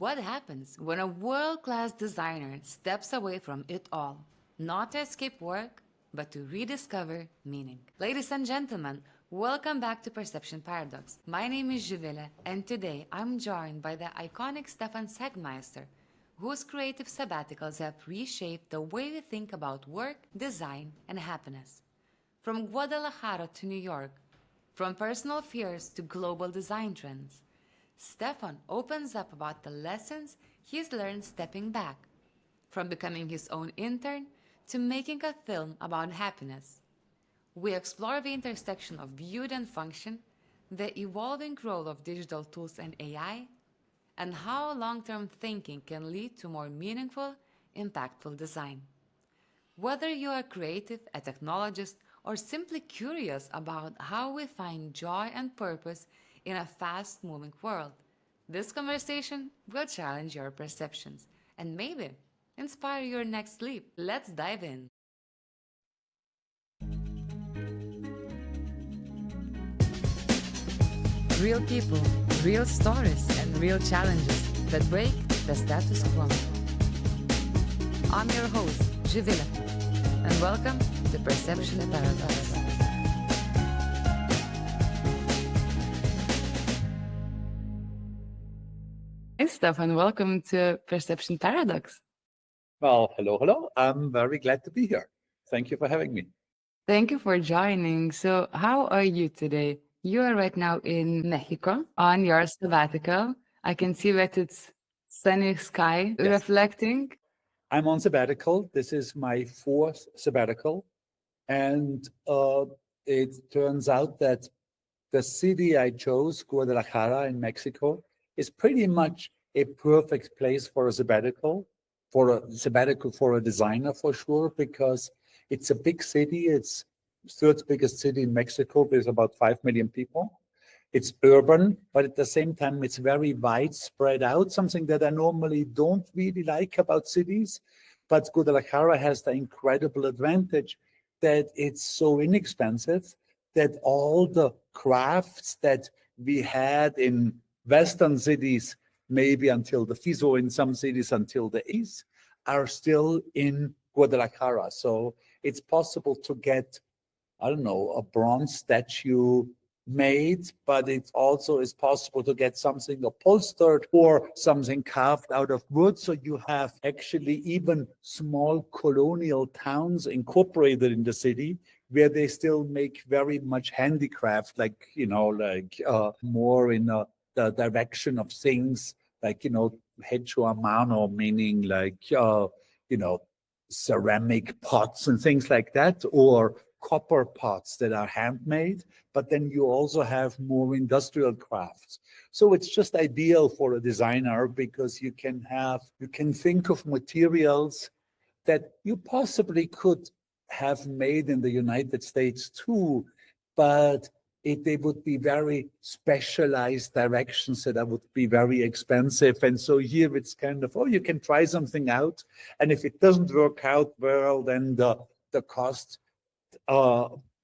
What happens when a world-class designer steps away from it all, not to escape work, but to rediscover meaning? Ladies and gentlemen, welcome back to Perception Paradox. My name is Juvile, and today I'm joined by the iconic Stefan Sagmeister, whose creative sabbaticals have reshaped the way we think about work, design, and happiness. From Guadalajara to New York, from personal fears to global design trends, Stefan opens up about the lessons he's learned stepping back, from becoming his own intern to making a film about happiness. We explore the intersection of beauty and function, the evolving role of digital tools and AI, and how long-term thinking can lead to more meaningful, impactful design. Whether you're a creative, a technologist, or simply curious about how we find joy and purpose in a fast-moving world, this conversation will challenge your perceptions and maybe inspire your next leap. Let's dive in. Real people, real stories, and real challenges that break the status quo. I'm your host, Juvile, and welcome to Perception Paradox. Hey, Stefan, welcome to Perception Paradox. Well, hello. I'm very glad to be here. Thank you for having me. Thank you for joining. So, how are you today? You are right now in Mexico on your sabbatical. I can see that it's sunny sky reflecting. I'm on sabbatical. This is my fourth sabbatical. And it turns out that the city I chose, Guadalajara in Mexico, is pretty much a perfect place for a sabbatical, for a designer for sure, because it's a big city. It's third biggest city in Mexico with about 5 million people. It's urban, but at the same time, it's very wide spread out, something that I normally don't really like about cities. But Guadalajara has the incredible advantage that it's so inexpensive that all the crafts that we had in Western cities, maybe until the FISO, in some cities until the East, are still in Guadalajara. So it's possible to get, I don't know, a bronze statue made, but it also is possible to get something upholstered or something carved out of wood. So you have actually even small colonial towns incorporated in the city where they still make very much handicraft, like, more in the direction of things like, hecho a mano, meaning like, ceramic pots and things like that, or copper pots that are handmade, but then you also have more industrial crafts. So it's just ideal for a designer because you can think of materials that you possibly could have made in the United States too, but they would be very specialized directions that would be very expensive. And so here it's kind of, you can try something out. And if it doesn't work out well, then the cost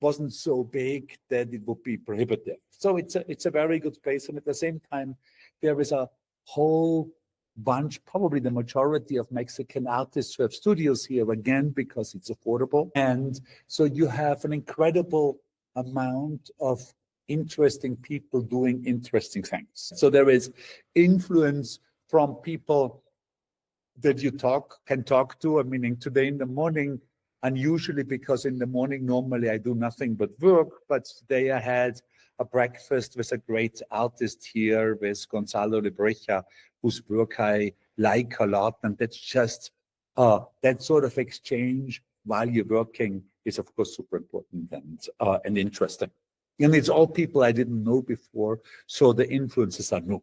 wasn't so big that it would be prohibitive. So it's a very good place. And at the same time, there is a whole bunch, probably the majority of Mexican artists who have studios here, again, because it's affordable. And so you have an incredible amount of interesting people doing interesting things. So there is influence from people that you can talk to. Meaning today in the morning, unusually, because in the morning normally I do nothing but work, but today I had a breakfast with a great artist here, with Gonzalo Librecha, whose work I like a lot. And that's just that sort of exchange while you're working is, of course, super important and interesting. And it's all people I didn't know before, so the influences are new.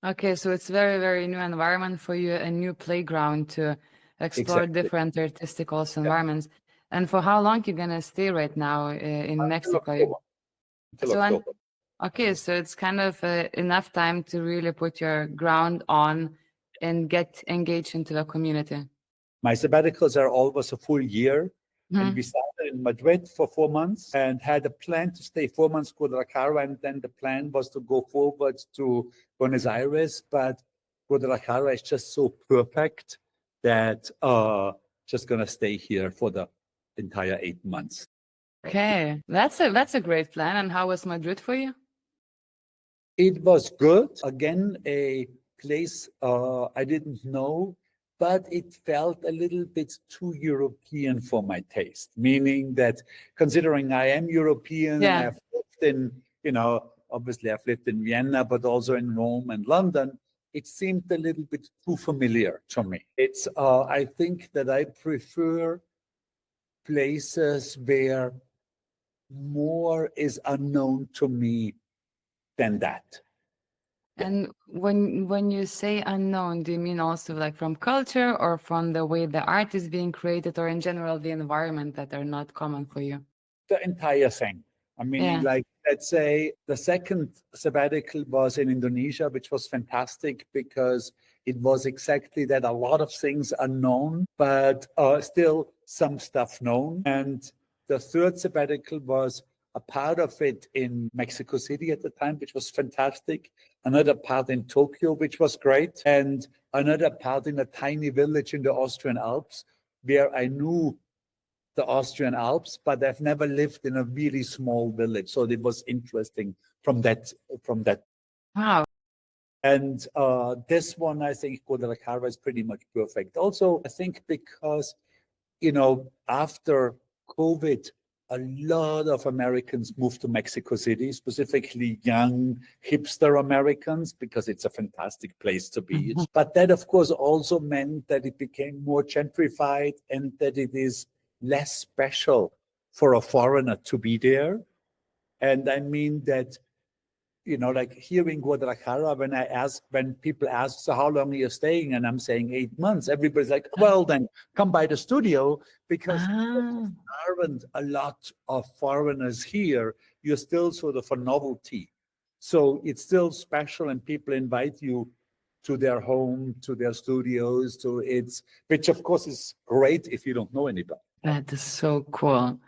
Okay, so it's very, very new environment for you, a new playground to explore different artistic also environments. And for how long you're gonna stay right now in Mexico? Until October. Okay, so it's kind of enough time to really put your ground on and get engaged into the community. My sabbaticals are always a full year. And we started in Madrid for 4 months and had a plan to stay 4 months in Guadalajara. And then the plan was to go forward to Buenos Aires. But Guadalajara is just so perfect that just gonna stay here for the entire 8 months. Okay, that's a great plan. And how was Madrid for you? It was good. Again, a place I didn't know, but it felt a little bit too European for my taste. Meaning that considering I am European and Yeah. I've lived in, obviously I've lived in Vienna, but also in Rome and London, it seemed a little bit too familiar to me. It's, I think that I prefer places where more is unknown to me than that. And when you say unknown, do you mean also like from culture or from the way the art is being created, or in general the environment that are not common for you? The entire thing. I mean, Yeah. like, let's say the second sabbatical was in Indonesia, which was fantastic because it was exactly that, a lot of things unknown, but still some stuff known. And the third sabbatical was a part of it in Mexico City at the time, which was fantastic. Another part in Tokyo, which was great. And another part in a tiny village in the Austrian Alps, where I knew the Austrian Alps, but I've never lived in a really small village. So it was interesting from that. Wow. And this one, I think Guadalajara is pretty much perfect. Also, I think because, after COVID, a lot of Americans moved to Mexico City, specifically young hipster Americans, because it's a fantastic place to be. But that, of course, also meant that it became more gentrified and that it is less special for a foreigner to be there. And I mean that, like here in Guadalajara, when people ask, so how long are you staying? And I'm saying 8 months, everybody's like, well, then come by the studio, because Ah, there aren't a lot of foreigners here. You're still sort of a novelty. So it's still special, and people invite you to their home, to their studios, which of course is great if you don't know anybody. that is so cool.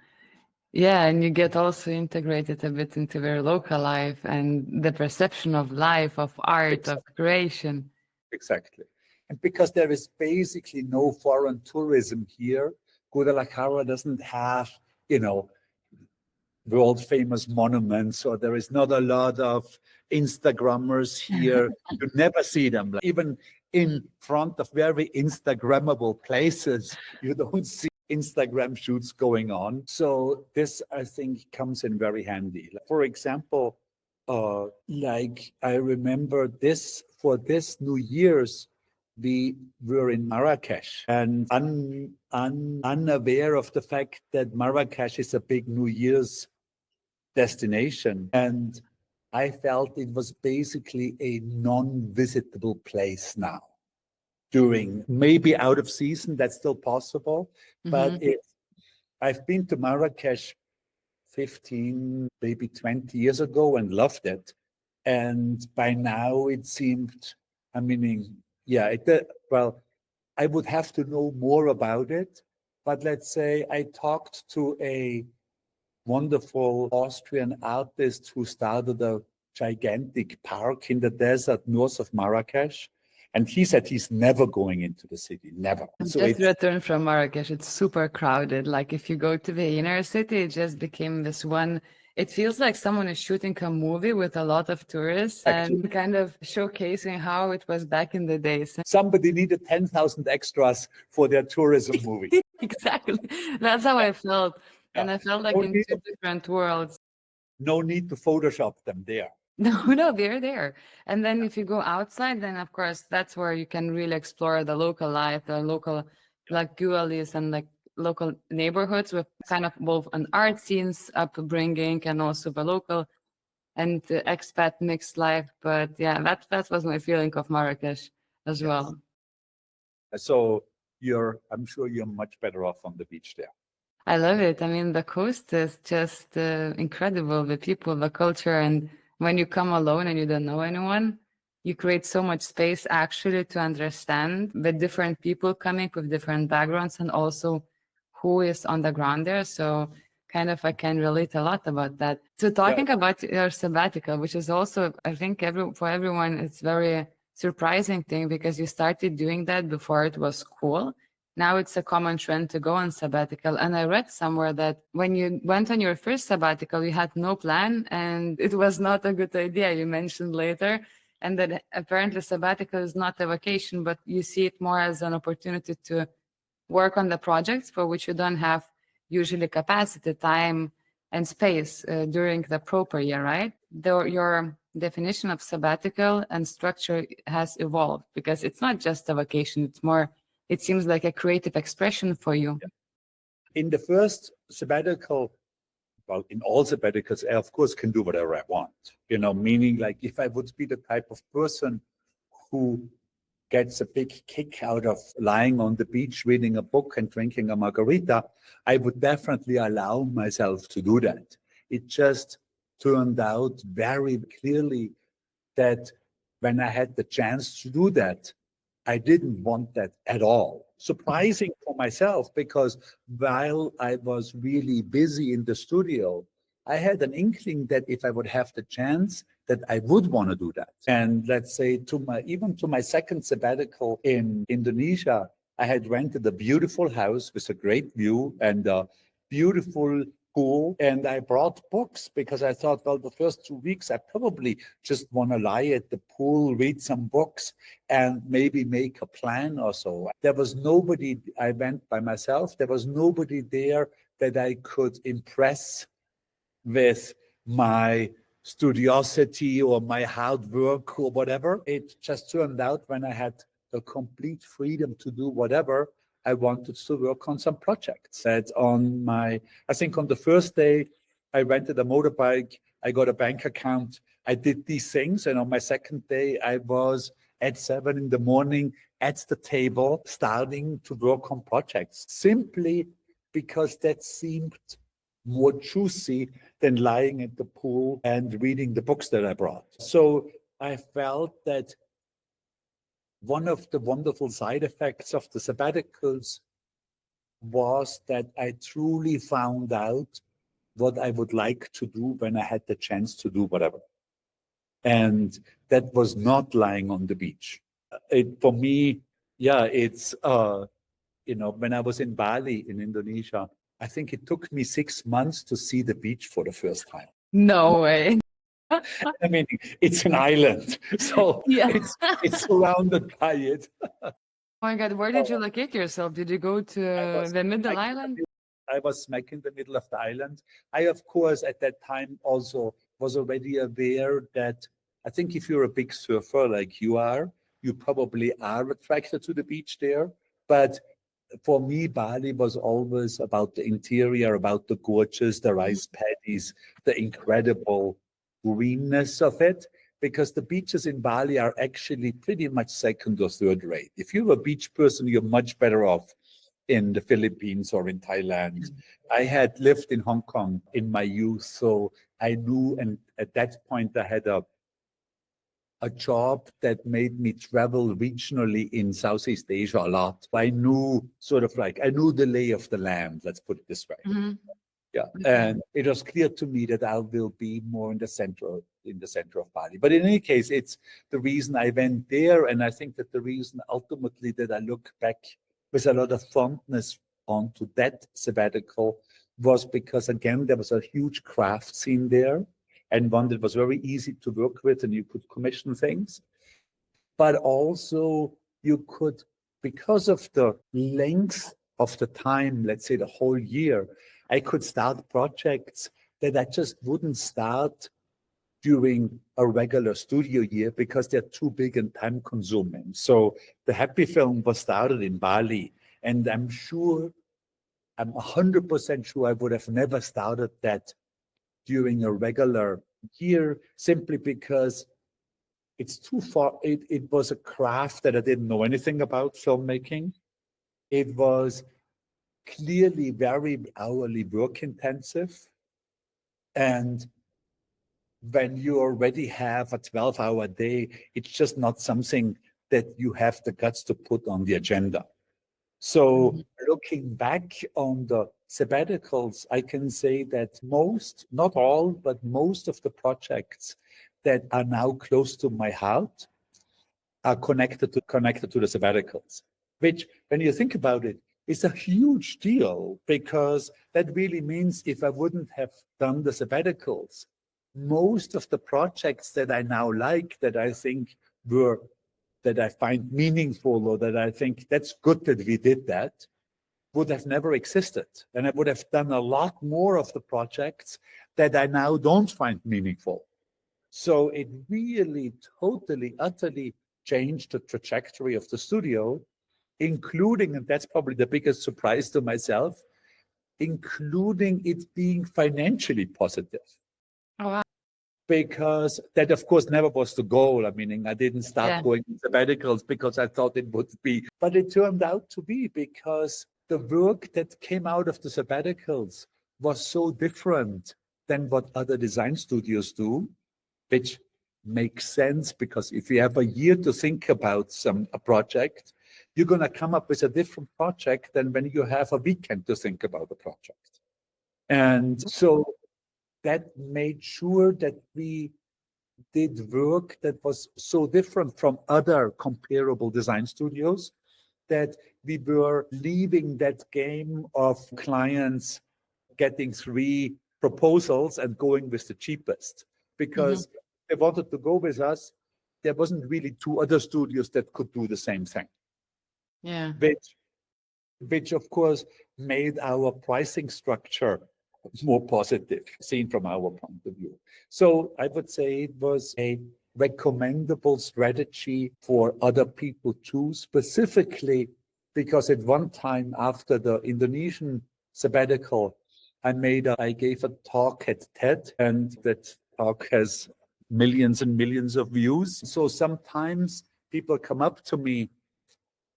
Yeah, and you get also integrated a bit into their local life and the perception of life, of art, of creation. Exactly. And because there is basically no foreign tourism here, Guadalajara doesn't have, world famous monuments, or there is not a lot of Instagrammers here. You never see them. Like, even in front of very Instagrammable places, you don't see Instagram shoots going on. So this, I think, comes in very handy. For example, like I remember for this New Year's, we were in Marrakesh, and unaware of the fact that Marrakesh is a big New Year's destination. And I felt it was basically a non-visitable place now. During maybe out of season, that's still possible. But I've been to Marrakesh 15, maybe 20 years ago and loved it. And by now it seemed, I mean, yeah, well, I would have to know more about it. But let's say I talked to a wonderful Austrian artist who started a gigantic park in the desert north of Marrakesh. And he said he's never going into the city, never. So Just returned from Marrakesh. It's super crowded. Like if you go to the inner city, it just became this one. It feels like someone is shooting a movie with a lot of tourists and kind of showcasing how it was back in the days. Somebody needed 10,000 extras for their tourism movie. Exactly. That's how I felt. And I felt like No in need, two different worlds. no need to Photoshop them there. No, they're there. And then if you go outside, then of course that's where you can really explore the local life, the local like gualis and like local neighborhoods with kind of both an art scenes upbringing and also the local and the expat mixed life. But yeah, that was my feeling of Marrakesh as well. So I'm sure you're much better off on the beach there. I love it. I mean, the coast is just incredible. The people, the culture, and when you come alone and you don't know anyone, you create so much space actually to understand the different people coming with different backgrounds and also who is on the ground there. So kind of I can relate a lot about that. So talking about your sabbatical, which is also, I think for everyone, it's very surprising thing because you started doing that before it was cool. Now it's a common trend to go on sabbatical. And I read somewhere that when you went on your first sabbatical, you had no plan and it was not a good idea. You mentioned later. And that apparently sabbatical is not a vacation, but you see it more as an opportunity to work on the projects for which you don't have usually capacity, time, and space during the proper year, right? Though your definition of sabbatical and structure has evolved because it's not just a vacation, it's more, it seems like a creative expression for you. In the first sabbatical, well, in all sabbaticals, I of course can do whatever I want, meaning like if I would be the type of person who gets a big kick out of lying on the beach, reading a book and drinking a margarita, I would definitely allow myself to do that. It just turned out very clearly that when I had the chance to do that, I didn't want that at all. Surprising for myself, because while I was really busy in the studio, I had an inkling that if I would have the chance, that I would want to do that. And let's say even to my second sabbatical in Indonesia, I had rented a beautiful house with a great view and a beautiful pool. And I brought books because I thought, well, the first 2 weeks, I probably just want to lie at the pool, read some books, and maybe make a plan or so. There was nobody, I went by myself, there was nobody there that I could impress with my studiosity or my hard work or whatever. It just turned out when I had the complete freedom to do whatever, I wanted to work on some projects. That I think on the first day, I rented a motorbike, I got a bank account, I did these things. And on my second day, I was at 7 in the morning at the table starting to work on projects, simply because that seemed more juicy than lying at the pool and reading the books that I brought. So I felt that one of the wonderful side effects of the sabbaticals was that I truly found out what I would like to do when I had the chance to do whatever. And that was not lying on the beach. For me, yeah, it's, when I was in Bali in Indonesia, I think it took me 6 months to see the beach for the first time. No way. I mean, it's an island, so Yeah. it's surrounded by it. Oh my God, where did you locate yourself? Did you go to the middle island? I was smack in the middle of the island. I, of course, at that time also was already aware that I think if you're a big surfer like you are, you probably are attracted to the beach there. But for me, Bali was always about the interior, about the gorges, the rice paddies, the incredible greenness of it, because the beaches in Bali are actually pretty much second or third rate. If you're a beach person, you're much better off in the Philippines or in Thailand. I had lived in Hong Kong in my youth, so I knew, and at that point I had a job that made me travel regionally in Southeast Asia a lot. I knew I knew the lay of the land, let's put it this way. Mm-hmm. Yeah, and it was clear to me that I will be more in the center of Bali. But in any case, it's the reason I went there, and I think that the reason ultimately that I look back with a lot of fondness onto that sabbatical was because, again, there was a huge craft scene there, and one that was very easy to work with, and you could commission things. But also you could, because of the length of the time, let's say the whole year, I could start projects that I just wouldn't start during a regular studio year because they're too big and time consuming. So the Happy Film was started in Bali, and I'm 100% sure I would have never started that during a regular year, simply because it's too far. It was a craft that I didn't know anything about, filmmaking. It was clearly very hourly work intensive. And when you already have a 12-hour day, it's just not something that you have the guts to put on the agenda. So looking back on the sabbaticals, I can say that most, not all, but most of the projects that are now close to my heart are connected to the sabbaticals, which, when you think about it, is a huge deal, because that really means if I wouldn't have done the sabbaticals, most of the projects that I now like, that I think were, that I find meaningful, or that I think that's good that we did that, would have never existed. And I would have done a lot more of the projects that I now don't find meaningful. So it really totally, utterly changed the trajectory of the studio, including, and that's probably the biggest surprise to myself, including it being financially positive. Oh, wow. Because that, of course, never was the goal. I mean, I didn't start Yeah. going to sabbaticals because I thought it would be, but it turned out to be, because the work that came out of the sabbaticals was so different than what other design studios do, which makes sense, because if you have a year to think about a project, you're going to come up with a different project than when you have a weekend to think about a project. And so that made sure that we did work that was so different from other comparable design studios, that we were leaving that game of clients getting 3 proposals and going with the cheapest, because they wanted to go with us. There wasn't really 2 other studios that could do the same thing, Yeah. which of course made our pricing structure more positive, seen from our point of view. So I would say it was a recommendable strategy for other people too, specifically because at one time after the Indonesian sabbatical, I gave a talk at TED, and that talk has millions and millions of views. So sometimes people come up to me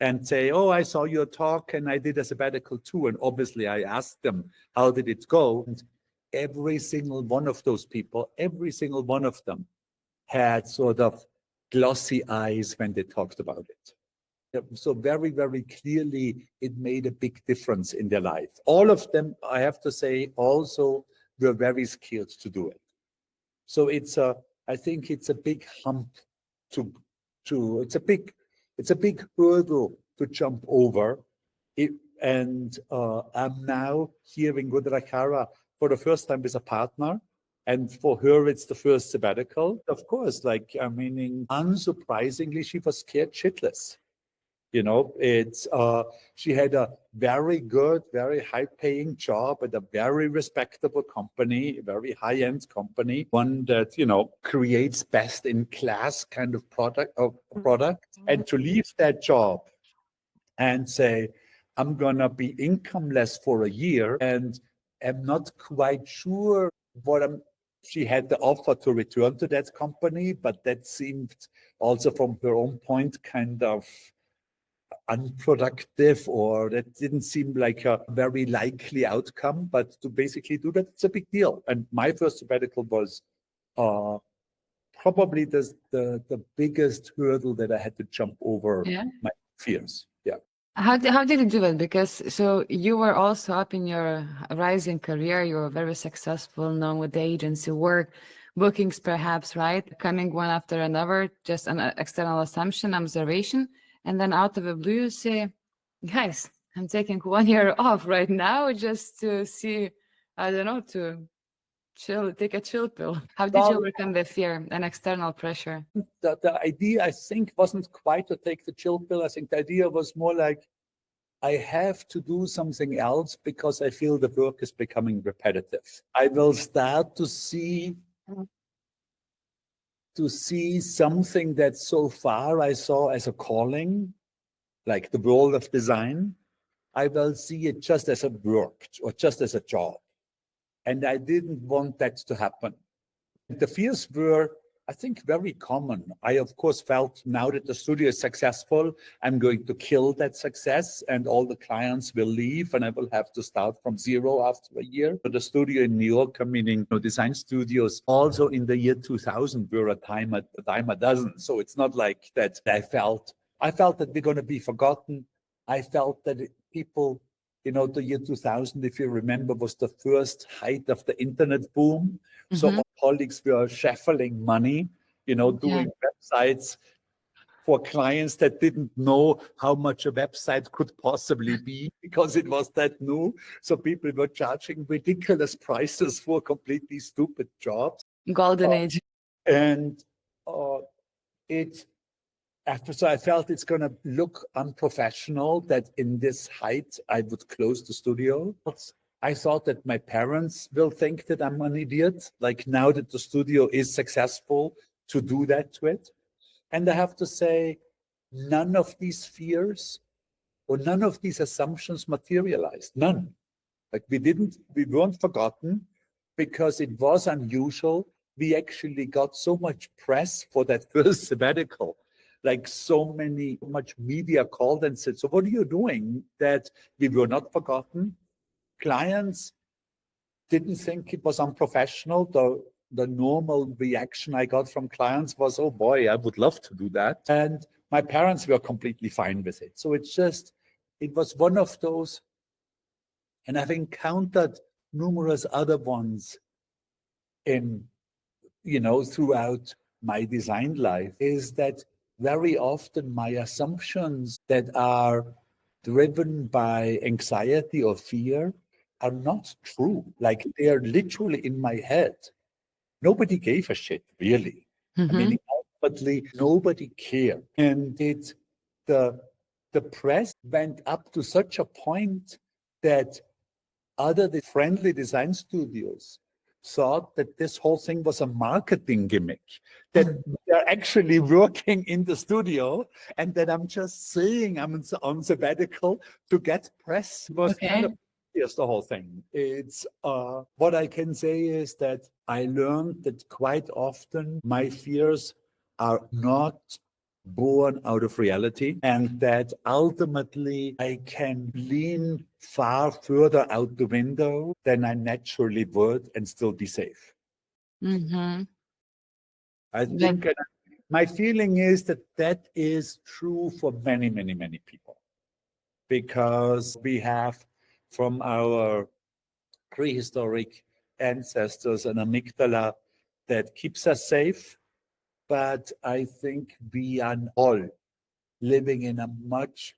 and say, "Oh, I saw your talk and I did a sabbatical too." And obviously I asked them, how did it go? And every single one of those people, every single one of them had sort of glossy eyes when they talked about it. So very, very clearly, it made a big difference in their life. All of them, I have to say, also were very skilled to do it. So I think it's a big hump to, it's a big hurdle to jump over. And I'm now here in Guadalajara for the first time with a partner. And for her, it's the first sabbatical. Of course, like, I mean, unsurprisingly, she was scared shitless. You know, she had a very good, very high-paying job at a very respectable company, a very high-end company, one that, you know, creates best-in-class kind of product. And to leave that job and say, I'm gonna be incomeless for a year, and I'm not quite sure what I'm. She had the offer to return to that company, but that seemed also from her own point kind of unproductive, or that didn't seem like a very likely outcome. But to basically do that, it's a big deal. And my first sabbatical was probably the biggest hurdle that I had to jump over. Yeah. My fears. Yeah. How did you do it? Because so you were also up in your rising career. You were very successful, known with the agency work, bookings perhaps, right? Coming one after another, just an external assumption, observation. And then out of the blue, you say, guys, I'm taking 1 year off right now just to see, I don't know, to chill, take a chill pill. How did you Well, overcome the fear and external pressure? the idea, I think, wasn't quite to take the chill pill. I think the idea was more like, I have to do something else because I feel the work is becoming repetitive. I will start to see something that so far I saw as a calling, like the world of design. I will see it just as a work or just as a job. And I didn't want that to happen. The fears were, I think, very common. I, of course, felt now that the studio is successful, I'm going to kill that success and all the clients will leave and I will have to start from zero after a year. But the studio in New York, meaning, you know, design studios, also in the year 2000 were a dime a dozen. So it's not like that. I felt that we're going to be forgotten. I felt that people, you know, the year 2000, if you remember, was the first height of the internet boom. So colleagues were shuffling money, you know, doing websites for clients that didn't know how much a website could possibly be because it was that new. So people were charging ridiculous prices for completely stupid jobs. Golden age. And it so I felt it's going to look unprofessional that in this height I would close the studio. I thought that my parents will think that I'm an idiot, like now that the studio is successful, to do that to it. And I have to say, none of these fears or none of these assumptions materialized. None. Like we weren't forgotten because it was unusual. We actually got so much press for that first sabbatical. Like much media called and said, so what are you doing? That we were not forgotten. Clients didn't think it was unprofessional. The normal reaction I got from clients was, oh boy, I would love to do that. And my parents were completely fine with it. So it was one of those, and I've encountered numerous other ones throughout my design life, is that very often my assumptions that are driven by anxiety or fear are not true. Like they are literally in my head. Nobody gave a shit, really. I mean, ultimately, nobody cared. And the press went up to such a point that other friendly design studios thought that this whole thing was a marketing gimmick, that they're actually working in the studio and that I'm just saying I'm on sabbatical to get press. It was kind of yes, the whole thing. It's what I can say is that I learned that quite often my fears are not born out of reality, and that ultimately I can lean far further out the window than I naturally would and still be safe. I think my feeling is that is true for many, many, many people, because we have from our prehistoric ancestors an amygdala that keeps us safe. But I think we are all living in a much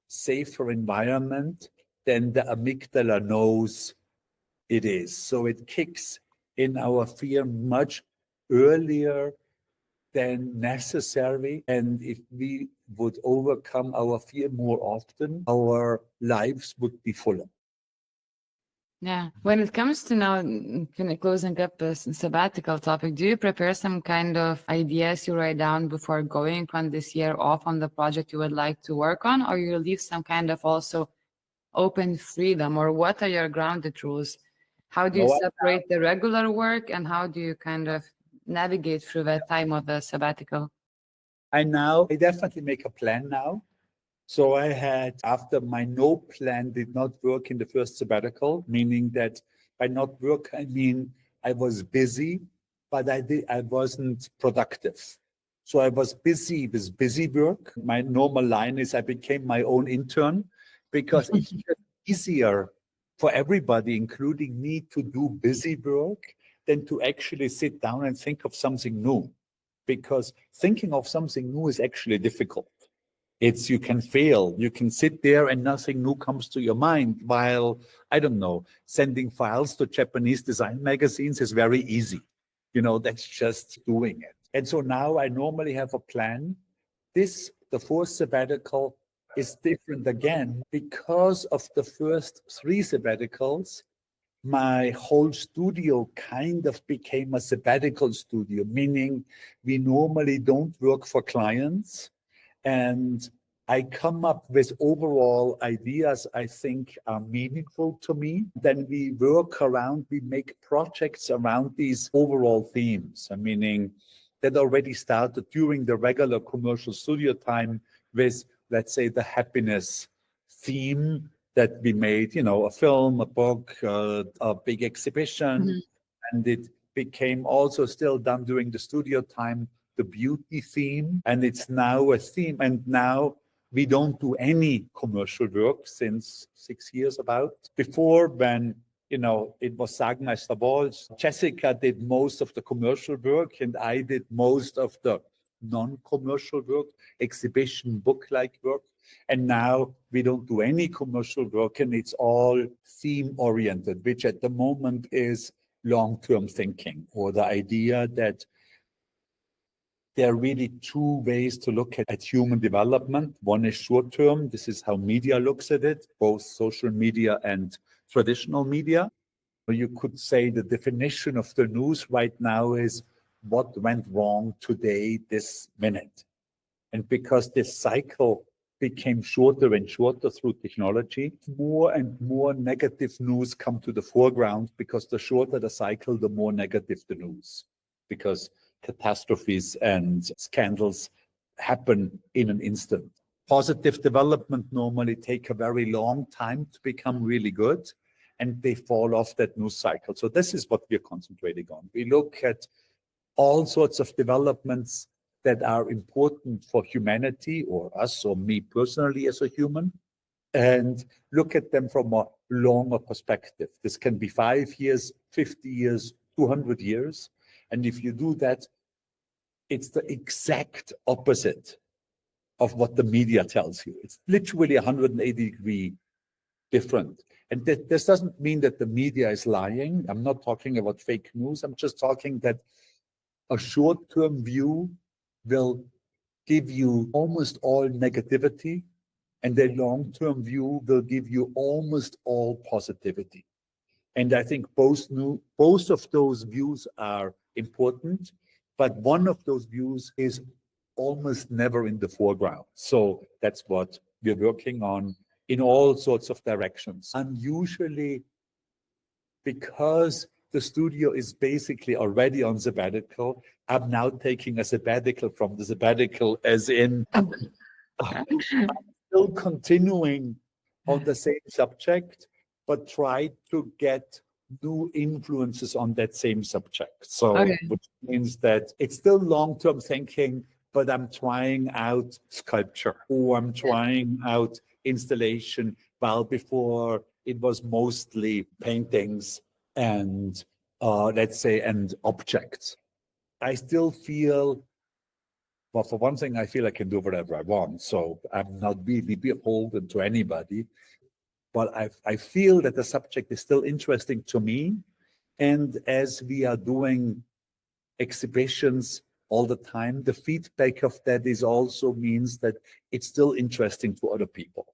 safer environment than the amygdala knows it is. So it kicks in our fear much earlier than necessary. And if we would overcome our fear more often, our lives would be fuller. Yeah. When it comes to now closing up a sabbatical topic, do you prepare some kind of ideas you write down before going on this year off on the project you would like to work on, or you leave some kind of also open freedom, or what are your grounded rules? How do you separate the regular work and how do you kind of navigate through that time of the sabbatical? I definitely make a plan now. So I had, after my no plan did not work in the first sabbatical, meaning that by not work, I mean I was busy, but I wasn't productive. So I was busy with busy work. My normal line is I became my own intern, because it's just easier for everybody, including me, to do busy work than to actually sit down and think of something new. Because thinking of something new is actually difficult. You can fail. You can sit there and nothing new comes to your mind, while, I don't know, sending files to Japanese design magazines is very easy. That's just doing it. And so now I normally have a plan. The fourth sabbatical is different again because of the first three sabbaticals. My whole studio kind of became a sabbatical studio, meaning we normally don't work for clients. And I come up with overall ideas I think are meaningful to me. Then we make projects around these overall themes. Meaning that already started during the regular commercial studio time with, let's say, the happiness theme that we made, a film, a book, a big exhibition. And it became also still done during the studio time, the beauty theme, and it's now a theme. And now we don't do any commercial work since 6 years about. Before, when it was Sagmeister balls, Jessica did most of the commercial work and I did most of the non-commercial work, exhibition, book-like work. And now we don't do any commercial work, and it's all theme-oriented, which at the moment is long-term thinking, or the idea that there are really two ways to look at human development. One is short-term. This is how media looks at it, both social media and traditional media. You could say the definition of the news right now is what went wrong today, this minute. And because this cycle became shorter and shorter through technology, more and more negative news come to the foreground, because the shorter the cycle, the more negative the news, because catastrophes and scandals happen in an instant. Positive development normally take a very long time to become really good, and they fall off that news cycle. So this is what we're concentrating on. We look at all sorts of developments that are important for humanity, or us, or me personally as a human, and look at them from a longer perspective. This can be 5 years, 50 years, 200 years. And if you do that, it's the exact opposite of what the media tells you. It's literally 180-degree different. And this doesn't mean that the media is lying. I'm not talking about fake news. I'm just talking that a short-term view will give you almost all negativity, and a long-term view will give you almost all positivity. And I think both of those views are important, but one of those views is almost never in the foreground. So that's what we're working on in all sorts of directions. I'm usually, because the studio is basically already on sabbatical, I'm now taking a sabbatical from the sabbatical, as in I'm still continuing on the same subject, but try to get new influences on that same subject. So, Okay. which means that it's still long-term thinking, but I'm trying out sculpture, or I'm trying out installation, while before it was mostly paintings and let's say, and objects. I still feel, well, for one thing, I feel I can do whatever I want. So I'm not really beholden to anybody, but I feel that the subject is still interesting to me. And as we are doing exhibitions all the time, the feedback of that is also means that it's still interesting to other people.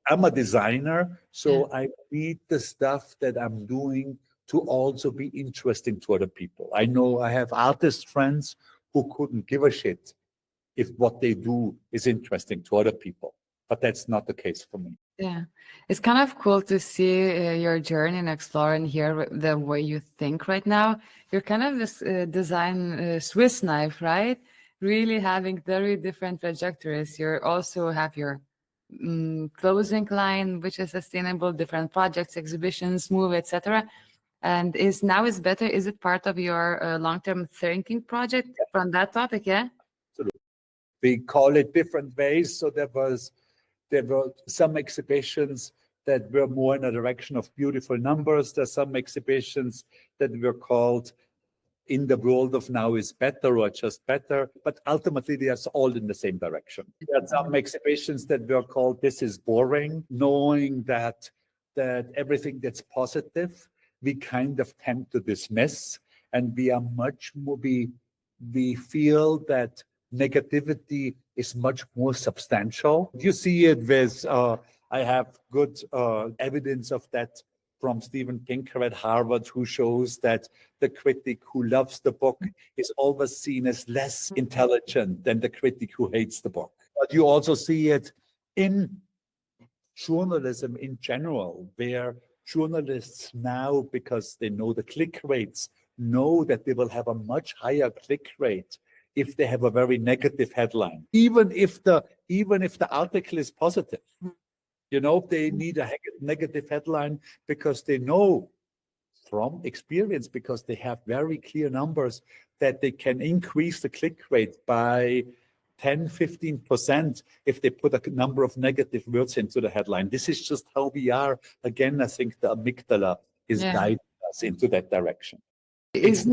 I'm a designer, so I need the stuff that I'm doing to also be interesting to other people. I know I have artist friends who couldn't give a shit if what they do is interesting to other people, but that's not the case for me. Yeah, it's kind of cool to see your journey and explore and hear the way you think right now. You're kind of this design Swiss knife, right? Really having very different trajectories. You also have your closing line, which is sustainable, different projects, exhibitions, move, etc. And is now is better. Is it part of your long-term thinking project from that topic? Yeah. Absolutely. We call it different ways. So there were some exhibitions that were more in a direction of beautiful numbers. There's some exhibitions that were called In the World of Now is Better, or just better, but ultimately they are all in the same direction. There are some exhibitions that were called This is Boring, knowing that everything that's positive, we kind of tend to dismiss, and we are much more, we feel that negativity is much more substantial. You see it with, I have good evidence of that from Stephen Pinker at Harvard, who shows that the critic who loves the book is always seen as less intelligent than the critic who hates the book. But you also see it in journalism in general, where journalists now, because they know the click rates, know that they will have a much higher click rate if they have a very negative headline, even if the article is positive. You know, they need a negative headline because they know from experience, because they have very clear numbers, that they can increase the click rate by 10, 15% if they put a number of negative words into the headline. This is just how we are. Again, I think the amygdala is guiding us into that direction. It's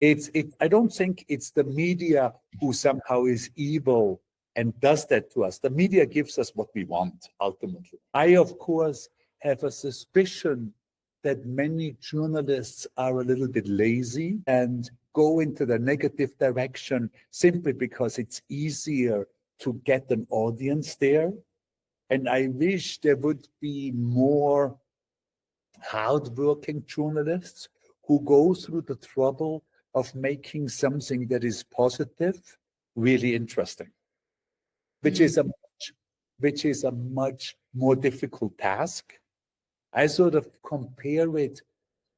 I don't think it's the media who somehow is evil and does that to us. The media gives us what we want, ultimately. I, of course, have a suspicion that many journalists are a little bit lazy and go into the negative direction simply because it's easier to get an audience there. And I wish there would be more hardworking journalists who go through the trouble of making something that is positive really interesting, which is a much more difficult task. I sort of compare it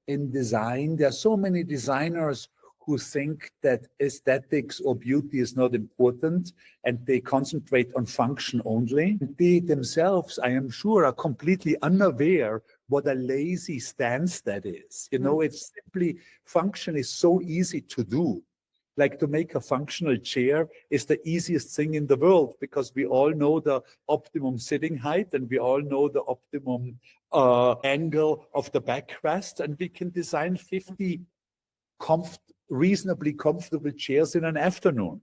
in design. There are so many designers who think that aesthetics or beauty is not important and they concentrate on function only. They themselves, I am sure, are completely unaware what a lazy stance that is. You know, it's simply function is so easy to do. Like to make a functional chair is the easiest thing in the world because we all know the optimum sitting height and we all know the optimum angle of the backrest, and we can design 50 reasonably comfortable chairs in an afternoon.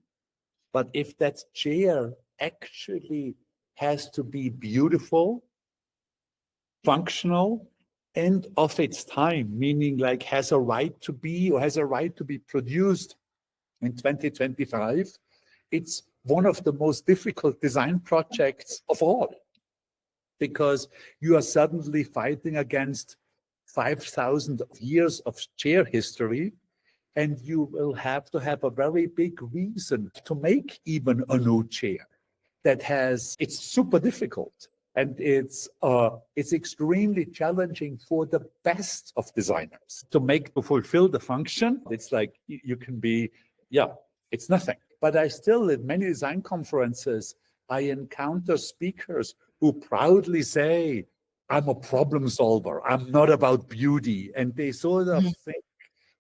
But if that chair actually has to be beautiful, functional, and of its time, meaning like has a right to be or has a right to be produced in 2025, it's one of the most difficult design projects of all, because you are suddenly fighting against 5,000 years of chair history, and you will have to have a very big reason to make even a new chair that has, it's super difficult. And it's extremely challenging for the best of designers to fulfill the function. It's like you can be, yeah, it's nothing. But I still, in many design conferences, I encounter speakers who proudly say, I'm a problem solver. I'm not about beauty. And they sort of think,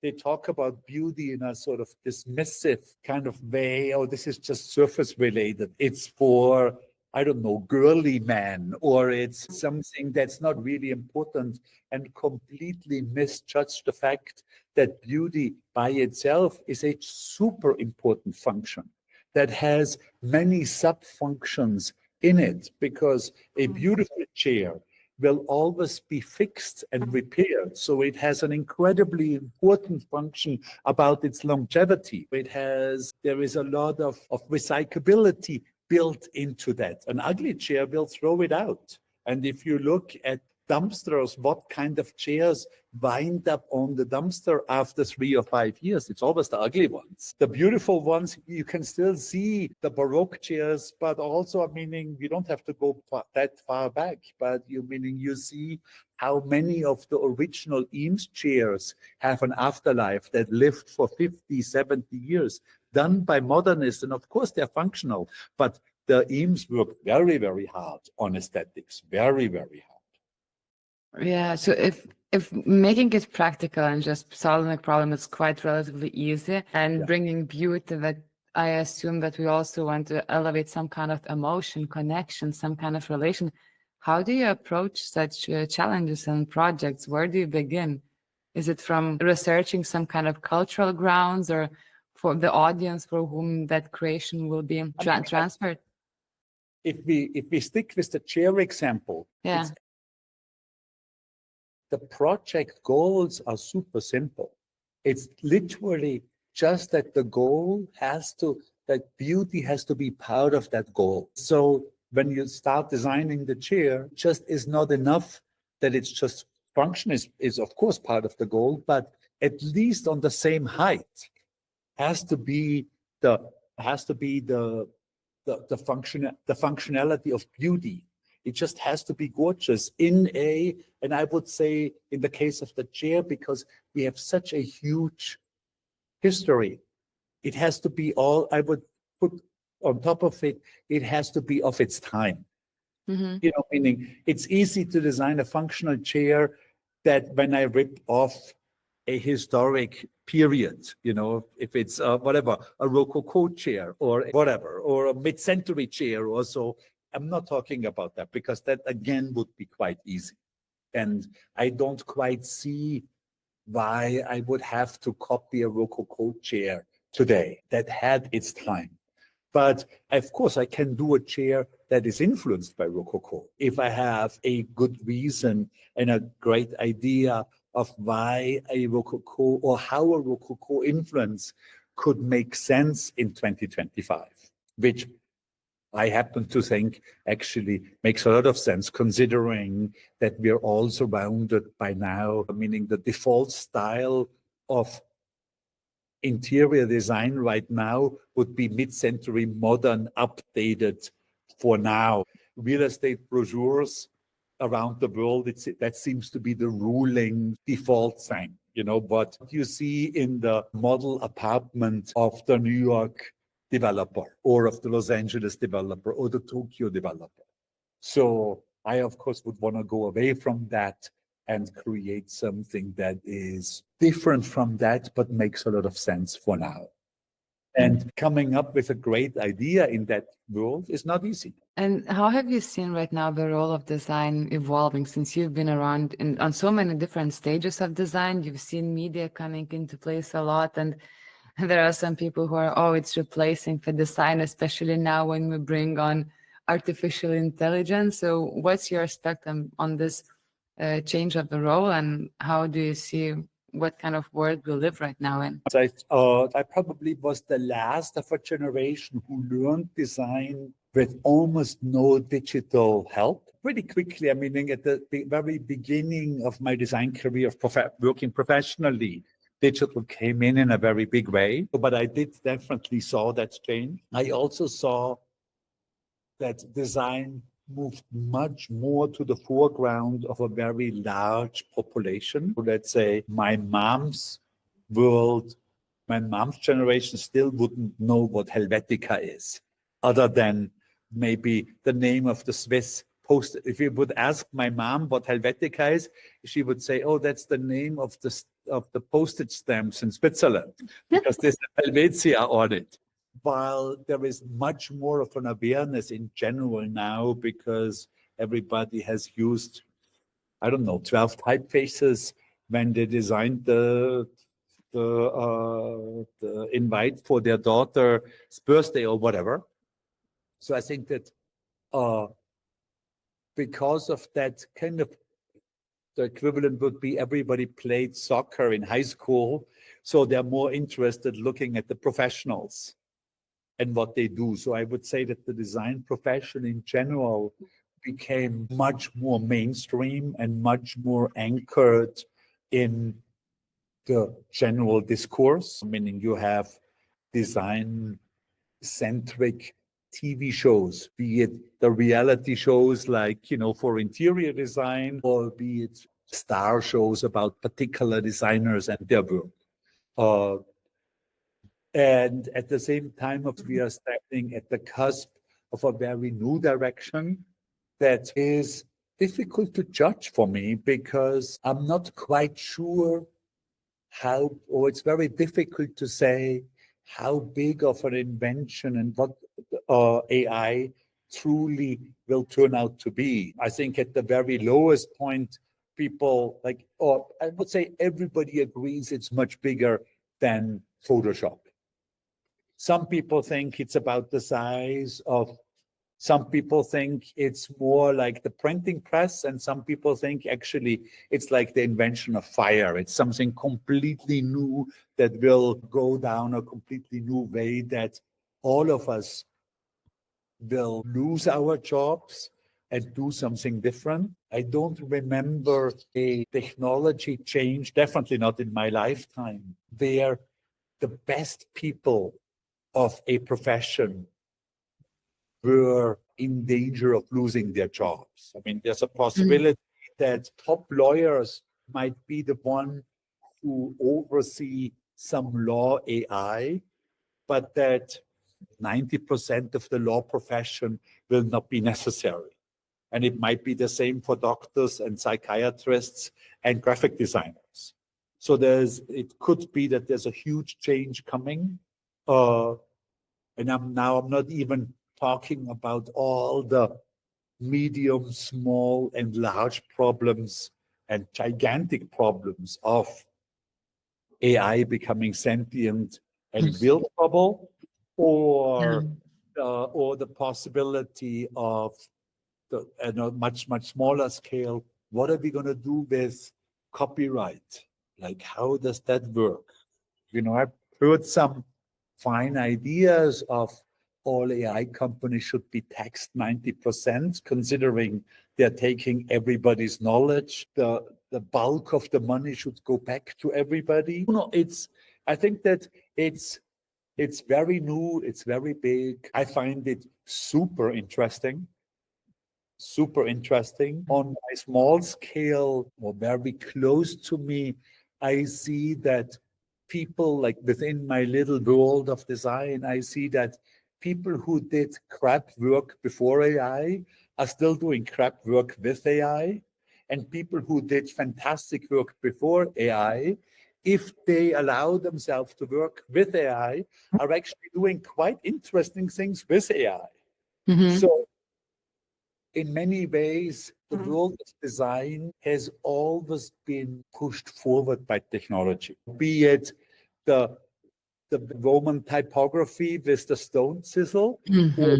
they talk about beauty in a sort of dismissive kind of way. Oh, this is just surface related. It's for, I don't know, girly man, or it's something that's not really important, and completely misjudge the fact that beauty by itself is a super important function that has many sub-functions in it, because a beautiful chair will always be fixed and repaired. So it has an incredibly important function about its longevity. There is a lot of recyclability built into that. An ugly chair will throw it out. And if you look at dumpsters, what kind of chairs wind up on the dumpster after 3 or 5 years? It's always the ugly ones. The beautiful ones, you can still see the Baroque chairs, but also, meaning you don't have to go that far back, but you see how many of the original Eames chairs have an afterlife that lived for 50, 70 years, done by modernists. And of course, they're functional, but the Eames worked very, very hard on aesthetics, very, very hard. Yeah, so if making it practical and just solving a problem is quite relatively easy, and bringing beauty, that I assume that we also want to elevate some kind of emotion, connection, some kind of relation. How do you approach such challenges and projects? Where do you begin? Is it from researching some kind of cultural grounds, or for the audience for whom that creation will be transferred? If we stick with the chair example, Yeah. the project goals are super simple. It's literally just that that beauty has to be part of that goal. So when you start designing the chair, just is not enough that it's just function is of course part of the goal, but at least on the same height has to be the functionality of beauty. It just has to be gorgeous and I would say in the case of the chair, because we have such a huge history, it has to be I would put on top of it, it has to be of its time. Meaning it's easy to design a functional chair that when I rip off a historic period, if it's whatever, a Rococo chair or whatever, or a mid-century chair or so. I'm not talking about that, because that again would be quite easy. And I don't quite see why I would have to copy a Rococo chair today that had its time. But of course, I can do a chair that is influenced by Rococo if I have a good reason and a great idea of why a Rococo or how a Rococo influence could make sense in 2025, which I happen to think actually makes a lot of sense considering that we're all surrounded by now, meaning the default style of interior design right now would be mid-century modern updated for now. Real estate brochures around the world, that seems to be the ruling default thing, what you see in the model apartment of the New York developer or of the Los Angeles developer or the Tokyo developer. So I, of course, would want to go away from that and create something that is different from that, but makes a lot of sense for now. And coming up with a great idea in that world is not easy. And how have you seen right now the role of design evolving since you've been around on so many different stages of design? You've seen media coming into place a lot, and there are some people who are, oh, it's replacing the design, especially now when we bring on artificial intelligence. So what's your spectrum on this change of the role, and how do you see what kind of world we live right now in? I probably was the last of a generation who learned design with almost no digital help. Pretty quickly, I mean, at the very beginning of my design career of working professionally, digital came in a very big way, but I did definitely saw that change. I also saw that design moved much more to the foreground of a very large population. Let's say my mom's world, my mom's generation still wouldn't know what Helvetica is, other than maybe the name of the Swiss post. If you would ask my mom what Helvetica is, she would say, "Oh, that's the name of the postage stamps in Switzerland, because there's a Helvetia on it." While there is much more of an awareness in general now, because everybody has used, I don't know, 12 typefaces when they designed the invite for their daughter's birthday or whatever. So I think that because of that kind of, the equivalent would be everybody played soccer in high school, so they're more interested looking at the professionals and what they do. So I would say that the design profession in general became much more mainstream and much more anchored in the general discourse, meaning you have design-centric TV shows, be it the reality shows like, for interior design, or be it star shows about particular designers and their work. And at the same time, we are standing at the cusp of a very new direction that is difficult to judge for me, because I'm not quite sure or it's very difficult to say how big of an invention and what AI truly will turn out to be. I think at the very lowest point, people or I would say everybody agrees it's much bigger than Photoshop. Some people think it's about the size of, some people think it's more like the printing press, and some people think actually it's like the invention of fire. It's something completely new that will go down a completely new way, that all of us will lose our jobs and do something different. I don't remember a technology change, definitely not in my lifetime, where the best people of a profession were in danger of losing their jobs. I mean, there's a possibility that top lawyers might be the one who oversee some law AI, but that 90% of the law profession will not be necessary. And it might be the same for doctors and psychiatrists and graphic designers. So it could be that there's a huge change coming. And I'm not even talking about all the medium, small, and large problems and gigantic problems of AI becoming sentient and buildable, or the possibility of at a much smaller scale, what are we going to do with copyright? Like, how does that work? I've heard some fine ideas of all AI companies should be taxed 90%, considering they're taking everybody's knowledge. The bulk of the money should go back to everybody. I think that it's very new, it's very big. I find it super interesting. On a small scale, or very close to me, I see that people, like within my little world of design, I see that people who did crap work before AI are still doing crap work with AI. And people who did fantastic work before AI, if they allow themselves to work with AI, are actually doing quite interesting things with AI. So in many ways, the world of design has always been pushed forward by technology, be it the Roman typography with the stone chisel, or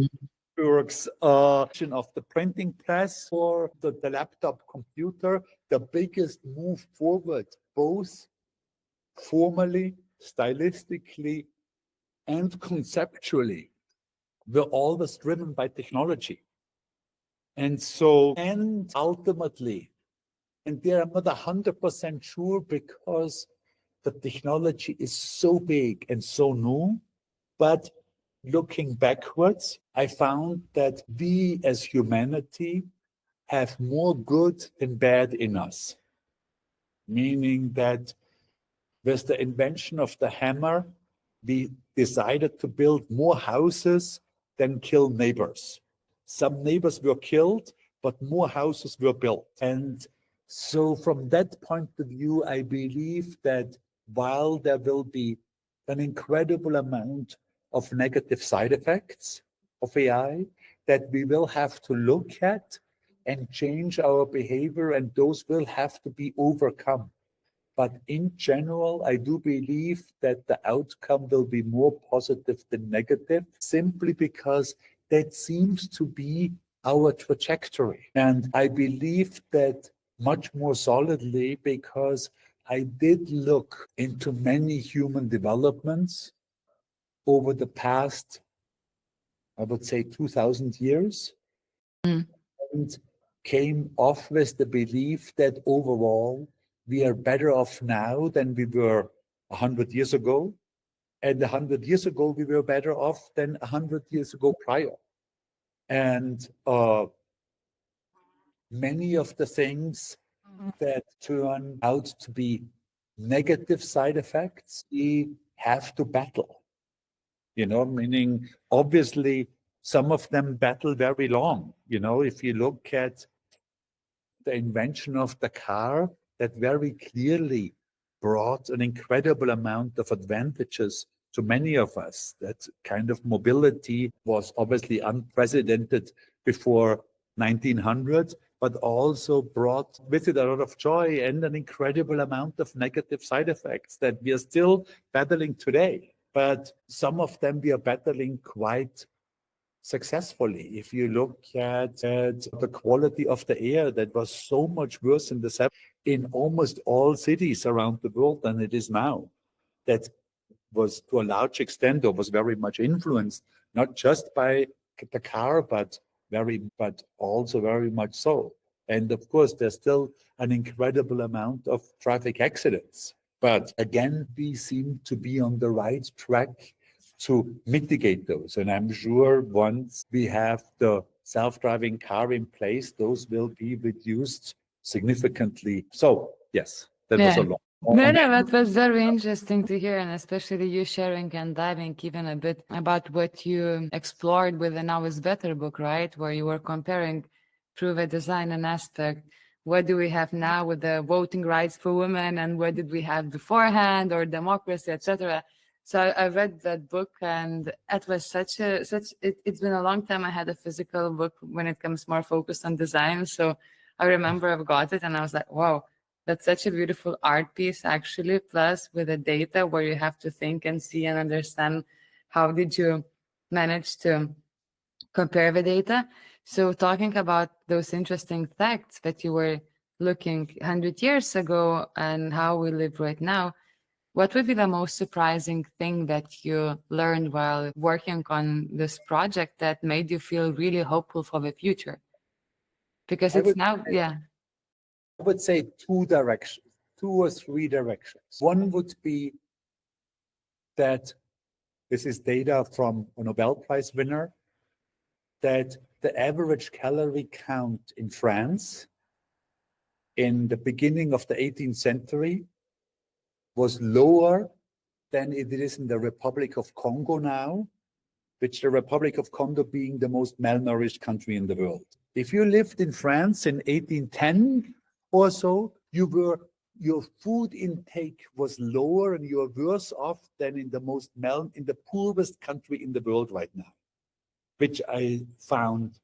works of the printing press, or the laptop computer. The biggest move forward, both formally, stylistically, and conceptually, were always driven by technology. And ultimately, and there I'm not 100% sure, because the technology is so big and so new, but looking backwards, I found that we as humanity have more good than bad in us. Meaning that with the invention of the hammer, we decided to build more houses than kill neighbors. Some neighbors were killed, but more houses were built. And so from that point of view, I believe that while there will be an incredible amount of negative side effects of AI that we will have to look at and change our behavior, and those will have to be overcome. But in general, I do believe that the outcome will be more positive than negative, simply because that seems to be our trajectory. And I believe that much more solidly because I did look into many human developments over the past, I would say, 2,000 years, and came off with the belief that overall we are better off now than we were 100 years ago. And 100 years ago, we were better off than 100 years ago prior. And many of the things that turn out to be negative side effects, we have to battle. Meaning, obviously, some of them battle very long. If you look at the invention of the car, that very clearly brought an incredible amount of advantages to many of us. That kind of mobility was obviously unprecedented before 1900, but also brought with it a lot of joy and an incredible amount of negative side effects that we are still battling today. But some of them we are battling quite successfully. If you look at the quality of the air, that was so much worse in the 70s in almost all cities around the world than it is now. That was to a large extent, or was very much influenced, not just by the car, but also very much so. And of course, there's still an incredible amount of traffic accidents. But again, we seem to be on the right track to mitigate those. And I'm sure once we have the self-driving car in place, those will be reduced significantly. So yes, that was a lot. No, that was very interesting to hear, and especially you sharing and diving even a bit about what you explored with the Now is Better book, right? Where you were comparing through the design and aspect, what do we have now with the voting rights for women, and what did we have beforehand, or democracy, etc. So I read that book, and it was it's been a long time I had a physical book when it comes more focused on design. So I remember I've got it and I was like, wow, That's such a beautiful art piece, actually, plus with the data where you have to think and see and understand how did you manage to compare the data. So talking about those interesting facts that you were looking 100 years ago and how we live right now, what would be the most surprising thing that you learned while working on this project that made you feel really hopeful for the future? Because I it's would now, yeah. I would say two directions, two or three directions. One would be that this is data from a Nobel Prize winner, that the average calorie count in France in the beginning of the 18th century was lower than it is in the Republic of Congo now, which the Republic of Congo being the most malnourished country in the world. If you lived in France in 1810 or so, your food intake was lower and you were worse off than in the poorest country in the world right now, which I found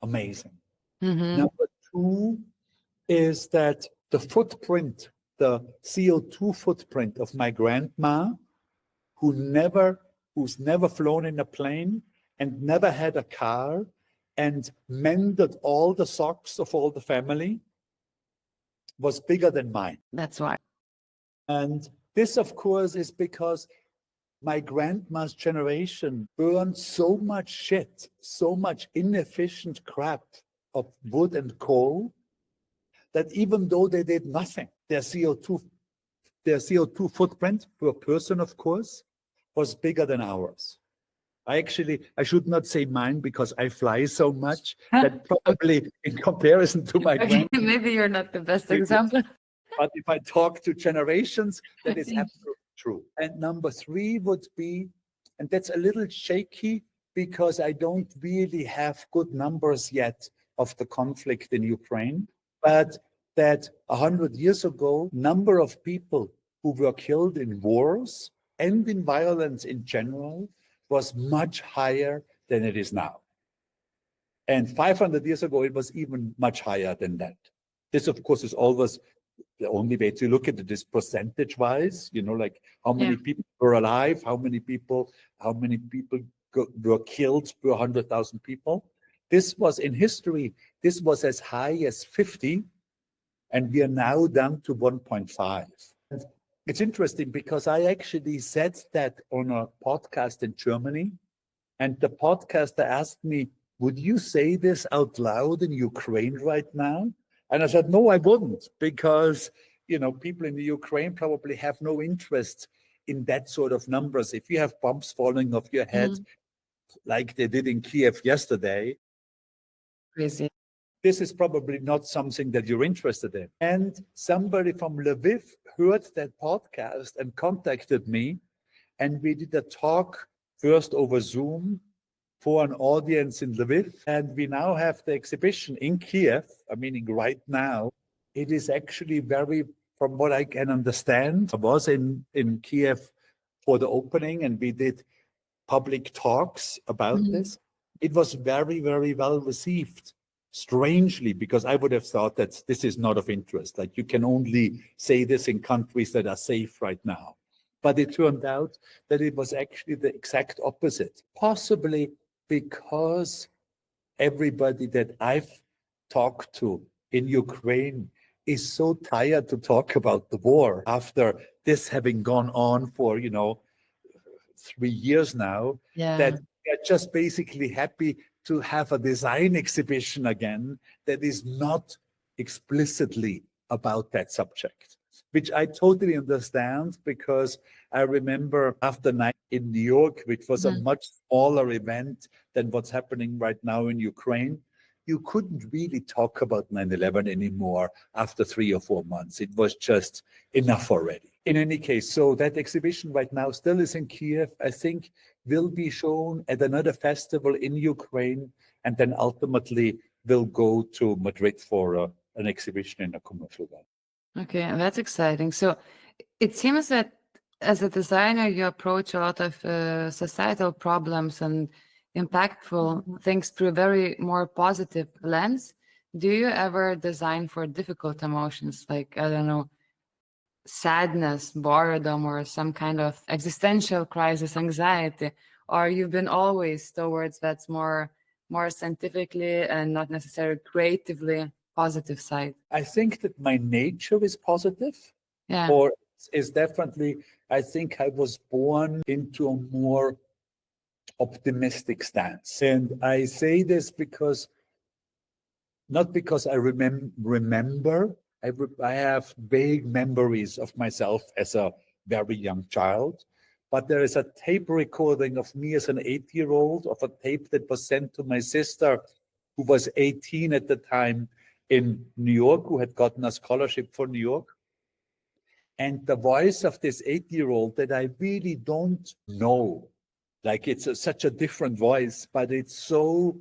amazing. Mm-hmm. Number two is that the footprint, the CO2 footprint of my grandma, who's never flown in a plane and never had a car and mended all the socks of all the family, was bigger than mine. That's why. And this, of course, is because my grandma's generation burned so much shit, so much inefficient crap of wood and coal, that even though they did nothing, their CO2 footprint per person, of course, was bigger than ours. I should not say mine because I fly so much that probably in comparison to my Okay, maybe you're not the best example. but if I talk to generations, that is absolutely true. And number three would be, and that's a little shaky because I don't really have good numbers yet of the conflict in Ukraine, but that 100 years ago, number of people who were killed in wars and in violence in general was much higher than it is now. And 500 years ago, it was even much higher than that. This, of course, is always the only way to look at it is percentage-wise, like how many people were alive, how many people were killed per 100,000 people. This was in history, this was as high as 50, and we are now down to 1.5. It's interesting because I actually said that on a podcast in Germany, and the podcaster asked me, would you say this out loud in Ukraine right now? And I said, no, I wouldn't, because people in the Ukraine probably have no interest in that sort of numbers. If you have bombs falling off your head, like they did in Kiev yesterday, Crazy. this is probably not something that you're interested in. And somebody from Lviv heard that podcast and contacted me, and we did a talk first over Zoom for an audience in Lviv. And we now have the exhibition in Kiev, meaning right now. It is actually from what I can understand, I was in Kiev for the opening and we did public talks about this. It was very, very well received. Strangely, because I would have thought that this is not of interest. Like you can only say this in countries that are safe right now. But it turned out that it was actually the exact opposite. Possibly because everybody that I've talked to in Ukraine is so tired to talk about the war after this having gone on for, 3 years now, that they're just basically happy to have a design exhibition again that is not explicitly about that subject, which I totally understand because I remember after night in New York, which was a much smaller event than what's happening right now in Ukraine, you couldn't really talk about 9/11 anymore after 3 or 4 months. It was just enough already. In any case, so that exhibition right now still is in Kiev, I think will be shown at another festival in Ukraine, and then ultimately will go to Madrid for an exhibition in a commercial one. Okay, that's exciting. So it seems that as a designer, you approach a lot of societal problems and impactful things through a very more positive lens Do you ever design for difficult emotions, like, I don't know, sadness, boredom, or some kind of existential crisis, anxiety? Or you've been always towards that's more scientifically and not necessarily creatively positive side? I think that my nature is positive, Yeah. or is definitely, I think I was born into a more optimistic stance. And I say this because, not because I remember, I have vague memories of myself as a very young child, but there is a tape recording of me as an 8-year-old of a tape that was sent to my sister, who was 18 at the time in New York, who had gotten a scholarship for New York. And the voice of this 8-year-old that I really don't know, like it's such a different voice, but it's so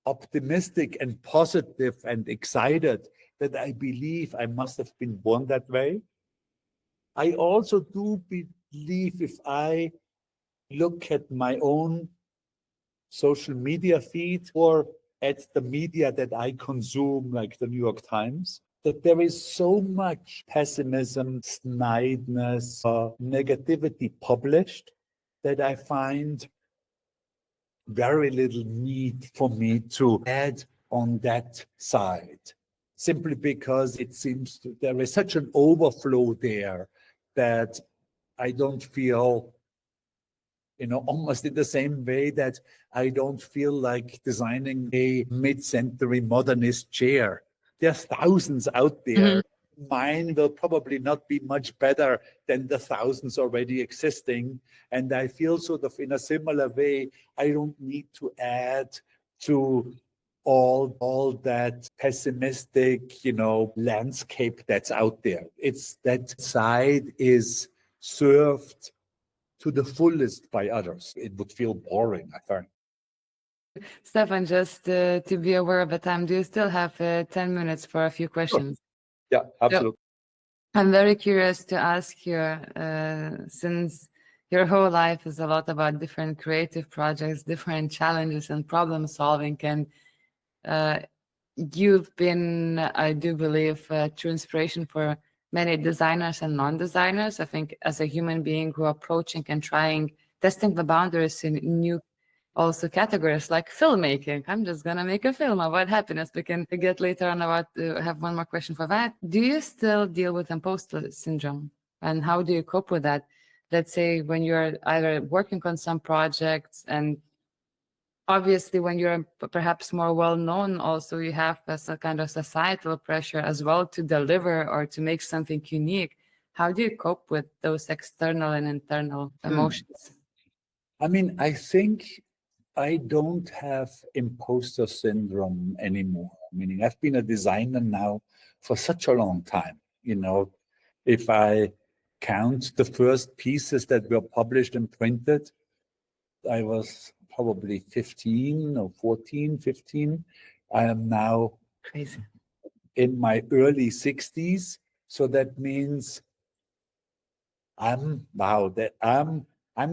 optimistic and positive and excited that I believe I must have been born that way. I also do believe, if I look at my own social media feed or at the media that I consume, like the New York Times, that there is so much pessimism, snideness, negativity published, that I find very little need for me to add on that side, simply because it seems there is such an overflow there that I don't feel, almost in the same way that I don't feel like designing a mid-century modernist chair. There's thousands out there. Mine will probably not be much better than the thousands already existing. And I feel sort of in a similar way, I don't need to add to all that pessimistic, landscape that's out there. It's that side is served to the fullest by others. It would feel boring, I think. Stefan, just to be aware of the time, do you still have 10 minutes for a few questions? Yeah, absolutely. I'm very curious to ask you, since your whole life is a lot about different creative projects, different challenges and problem solving, and you've been, I do believe, true inspiration for many designers and non-designers. I think as a human being who are approaching and trying, testing the boundaries in new also categories like filmmaking. I'm just gonna make a film about happiness. We can get later on about, have one more question for that. Do you still deal with imposter syndrome? And how do you cope with that? Let's say when you're either working on some projects, and obviously when you're perhaps more well-known, also you have as a kind of societal pressure as well to deliver or to make something unique. How do you cope with those external and internal emotions? I mean, I think I don't have imposter syndrome anymore. Meaning, I've been a designer now for such a long time. If I count the first pieces that were published and printed, I was probably 15 or 14, 15. I am now Crazy. in my early 60s. So that means I'm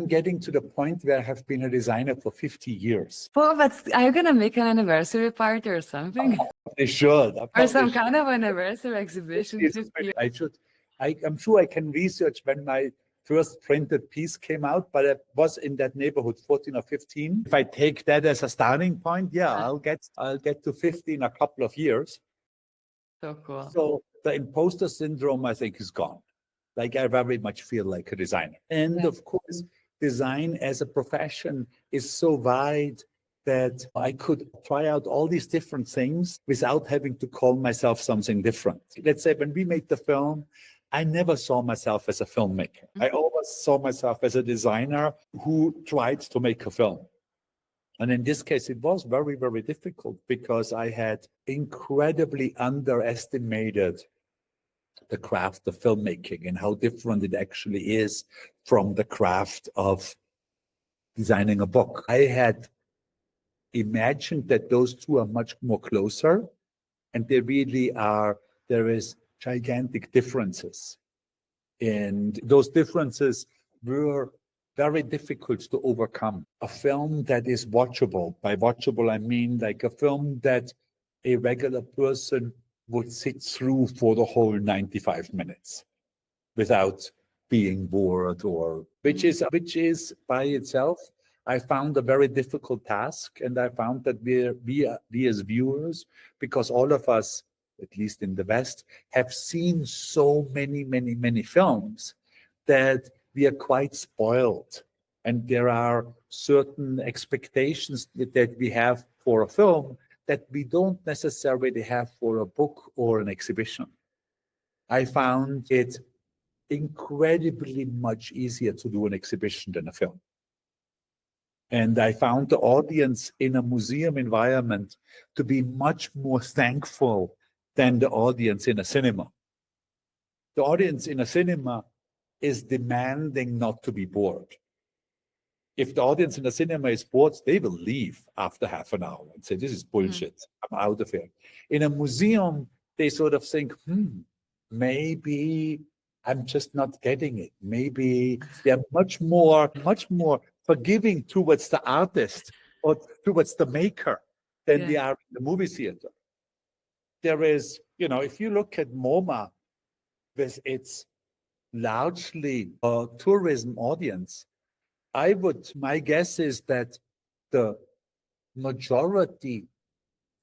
getting to the point where I have been a designer for 50 years. Well, but are you gonna make an anniversary party or something? I should. Or some kind of anniversary exhibition? 50 years? I should. I'm sure I can research when my first printed piece came out, but it was in that neighborhood, 14 or 15. If I take that as a starting point, yeah, I'll get to 50 in a couple of years. So cool. So the imposter syndrome, I think, is gone. Like, I very much feel like a designer. And of course, design as a profession is so wide that I could try out all these different things without having to call myself something different. Let's say when we made the film, I never saw myself as a filmmaker. I always saw myself as a designer who tried to make a film. And in this case, it was very, very difficult because I had incredibly underestimated the craft of filmmaking and how different it actually is from the craft of designing a book. I had imagined that those two are much more closer, and they really are. There is gigantic differences, and those differences were very difficult to overcome. A film that is watchable, by watchable I mean like a film that a regular person would sit through for the whole 95 minutes without being bored, or which is by itself, I found a very difficult task. And I found that we as viewers, because all of us, at least in the West, have seen so many films, that we are quite spoiled. And there are certain expectations that we have for a film that we don't necessarily have for a book or an exhibition. I found it incredibly much easier to do an exhibition than a film. And I found the audience in a museum environment to be much more thankful than the audience in a cinema. The audience in a cinema is demanding not to be bored. If the audience in the cinema is bored, they will leave after half an hour and say, this is bullshit, I'm out of here. In a museum, they sort of think, maybe I'm just not getting it. Maybe they're much more forgiving towards the artist or towards the maker than they are in the movie theater. There is, if you look at MoMA with its largely tourism audience, my guess is that the majority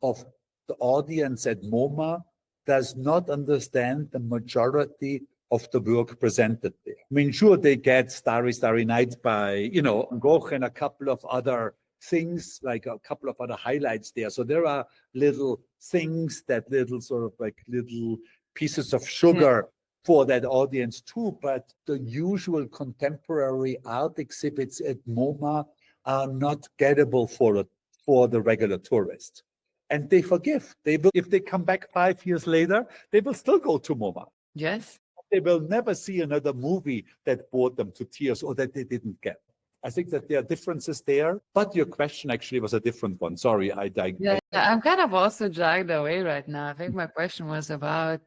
of the audience at MoMA does not understand the majority of the work presented there. I mean, sure, they get Starry, Starry Night by, Van Gogh and a couple of other things, like a couple of other highlights there. So there are little things, little pieces of sugar for that audience too. But the usual contemporary art exhibits at MoMA are not gettable for the regular tourist. And they forgive. They will, if they come back 5 years later, they will still go to MoMA. Yes. They will never see another movie that bored them to tears or that they didn't get. I think that there are differences there, but your question actually was a different one. Sorry, I'm kind of also dragged away right now. I think my question was about,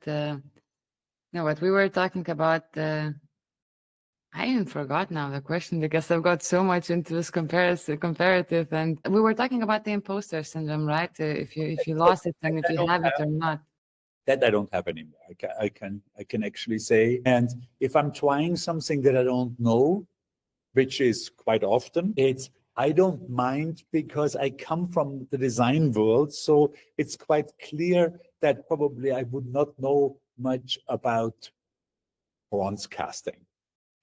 what we were talking about. I even forgot now the question because I've got so much into this comparative, and we were talking about the imposter syndrome, right? If you lost it and if you have it or not. That I don't have anymore. I can actually say, and if I'm trying something that I don't know, which is quite often, I don't mind because I come from the design world. So it's quite clear that probably I would not know much about bronze casting.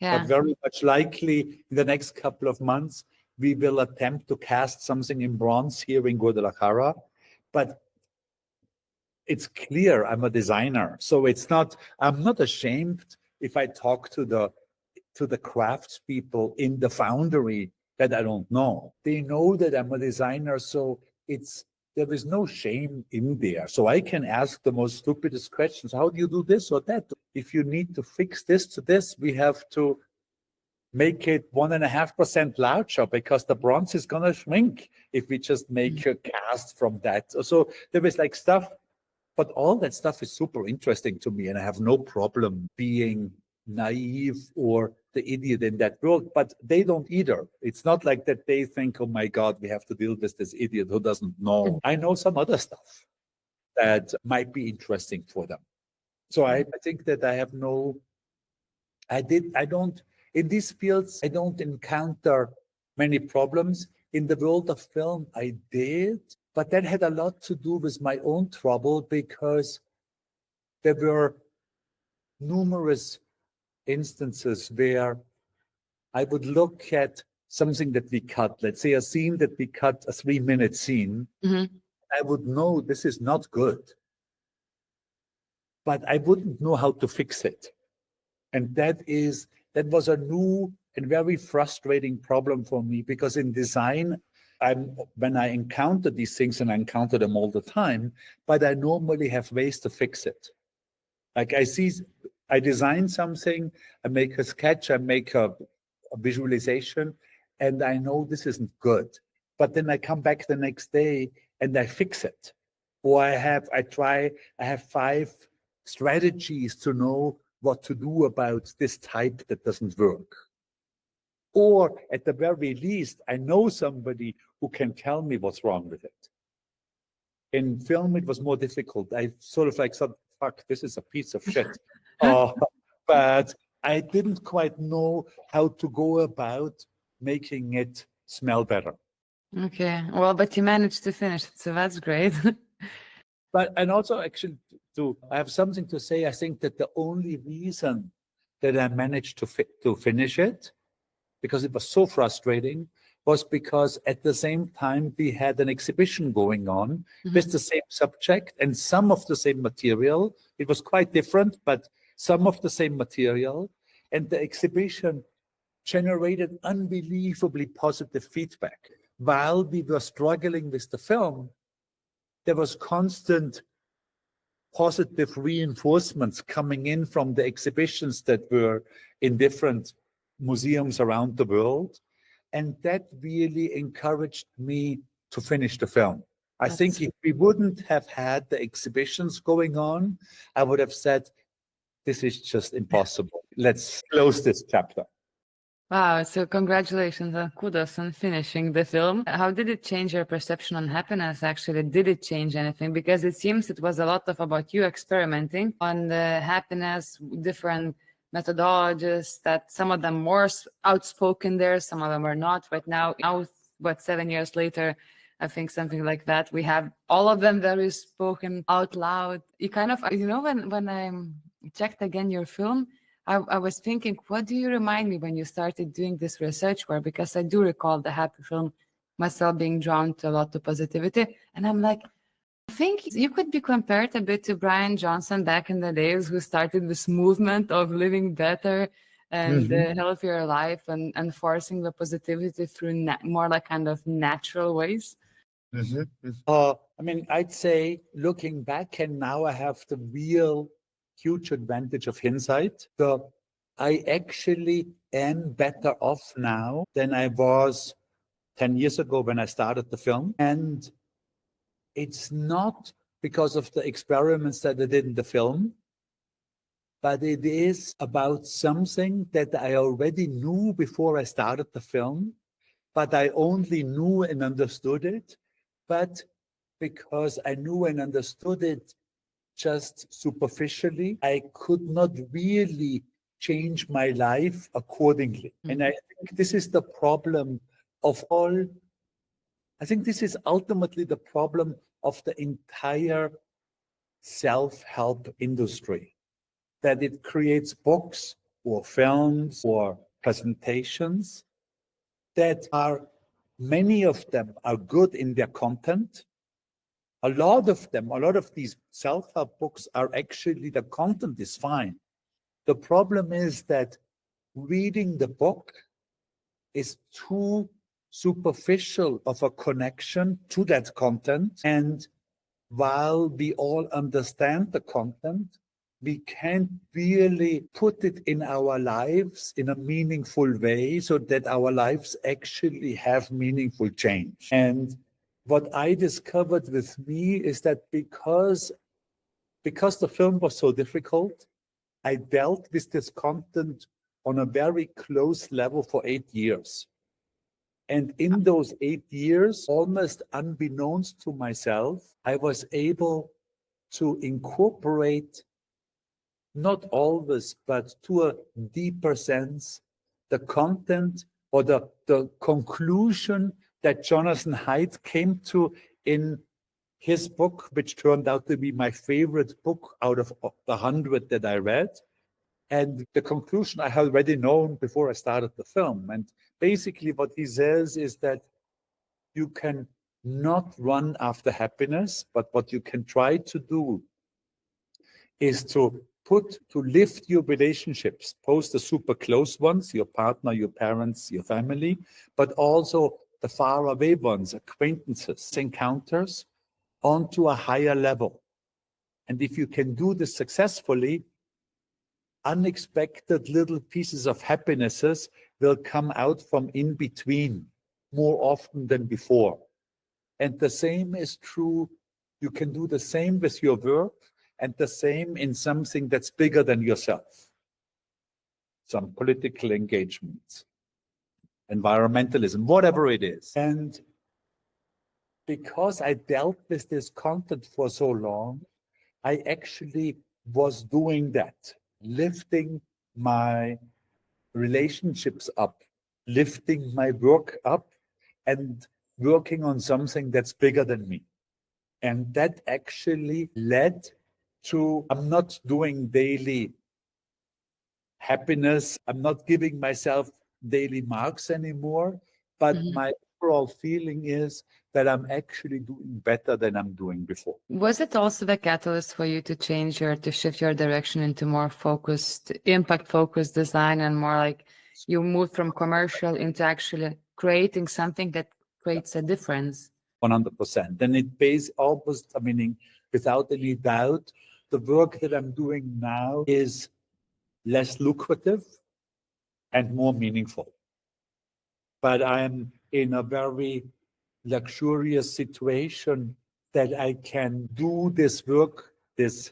But very much likely in the next couple of months, we will attempt to cast something in bronze here in Guadalajara. But it's clear I'm a designer. So I'm not ashamed if I talk to the craftspeople in the foundry that I don't know. They know that I'm a designer, so there is no shame in there. So I can ask the most stupidest questions. How do you do this or that? If you need to fix this to this, we have to make it 1.5% larger because the bronze is going to shrink if we just make a cast from that. So there is stuff, but all that stuff is super interesting to me, and I have no problem being naive or the idiot in that world, but they don't either. It's not like that they think, oh my God, we have to deal with this idiot who doesn't know. I know some other stuff that might be interesting for them. So I think that in these fields, I don't encounter many problems. In the world of film, I did, but that had a lot to do with my own trouble because there were numerous instances where I would look at something that we cut, let's say a scene that we cut, a 3-minute scene. I would know this is not good, but I wouldn't know how to fix it. And that was a new and very frustrating problem for me because in design, when I encounter these things, and I encounter them all the time, but I normally have ways to fix it. Like I design something, I make a sketch, I make a visualization, and I know this isn't good. But then I come back the next day and I fix it. Or I have 5 strategies to know what to do about this type that doesn't work. Or at the very least, I know somebody who can tell me what's wrong with it. In film, it was more difficult. I sort of like thought, fuck, this is a piece of shit. But I didn't quite know how to go about making it smell better. Okay. Well, but you managed to finish it, so that's great. But, and also actually, I have something to say. I think that the only reason that I managed to finish it, because it was so frustrating, was because at the same time we had an exhibition going on with the same subject and some of the same material. It was quite different, but some of the same material. And the exhibition generated unbelievably positive feedback. While we were struggling with the film, there was constant positive reinforcements coming in from the exhibitions that were in different museums around the world. And that really encouraged me to finish the film. I think if we wouldn't have had the exhibitions going on, I would have said, this is just impossible. Let's close this chapter. Wow, so congratulations and kudos on finishing the film. How did it change your perception on happiness actually? Did it change anything? Because it seems it was a lot of about you experimenting on the happiness, different methodologies, that some of them more outspoken there, some of them are not. Right now, what, 7 years later, I think something like that, we have all of them very spoken out loud. You kind of, when I checked again your film, I was thinking, what do you remind me when you started doing this research work? Because I do recall the happy film, myself being drawn to a lot of positivity. And I'm like, I think you could be compared a bit to Brian Johnson back in the days, who started this movement of living better and a healthier life and enforcing the positivity through more like kind of natural ways. I mean, I'd say looking back, and now I have the real huge advantage of hindsight. So I actually am better off now than I was 10 years ago when I started the film. And it's not because of the experiments that I did in the film, but it is about something that I already knew before I started the film, but I only knew and understood it. But because I knew and understood it just superficially, I could not really change my life accordingly. And I think this is the problem of all. I think this is ultimately the problem of the entire self-help industry, that it creates books or films or presentations that are, many of them are good in their content. A lot of these self-help books are actually, the content is fine. The problem is that reading the book is too superficial of a connection to that content. And while we all understand the content, we can't really put it in our lives in a meaningful way so that our lives actually have meaningful change. And what I discovered with me is that because the film was so difficult, I dealt with this content on a very close level for 8 years. And in those 8 years, almost unbeknownst to myself, I was able to incorporate, not always, but to a deeper sense, the content or the conclusion that Jonathan Haidt came to in his book, which turned out to be my favorite book out of the 100 that I read. And the conclusion I had already known before I started the film. And basically what he says is that you can not run after happiness, but what you can try to do is to lift your relationships, both the super close ones, your partner, your parents, your family, but also the far away ones, acquaintances, encounters, onto a higher level. And if you can do this successfully, unexpected little pieces of happinesses will come out from in between more often than before. And the same is true. You can do the same with your work, and the same in something that's bigger than yourself. Some political engagement, environmentalism, whatever it is. And because I dealt with this content for so long, I actually was doing that, lifting my relationships up, lifting my work up, and working on something that's bigger than me. And that actually led to, I'm not doing daily happiness. I'm not giving myself daily marks anymore. But Mhm. my overall feeling is that I'm actually doing better than I'm doing before. Was it also the catalyst for you to to shift your direction into more focused, impact focused design and more like you moved from commercial into actually creating something that creates a difference? 100%. And it pays almost, I mean, without any doubt, the work that I'm doing now is less lucrative and more meaningful. But I'm in a very luxurious situation that I can do this work, this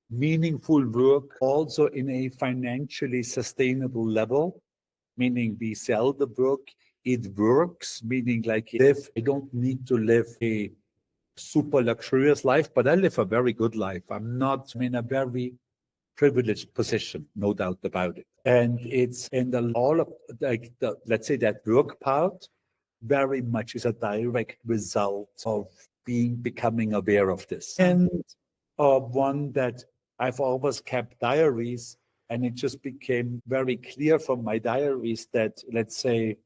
meaningful work, also in a financially sustainable level, meaning we sell the work, it works, meaning like if I don't need to live a super luxurious life, but I live a very good life. I'm not in a very privileged position, no doubt about it. And it's in the all of like the let's say that work part very much is a direct result of becoming aware of this. And one that I've always kept diaries, and it just became very clear from my diaries that let's say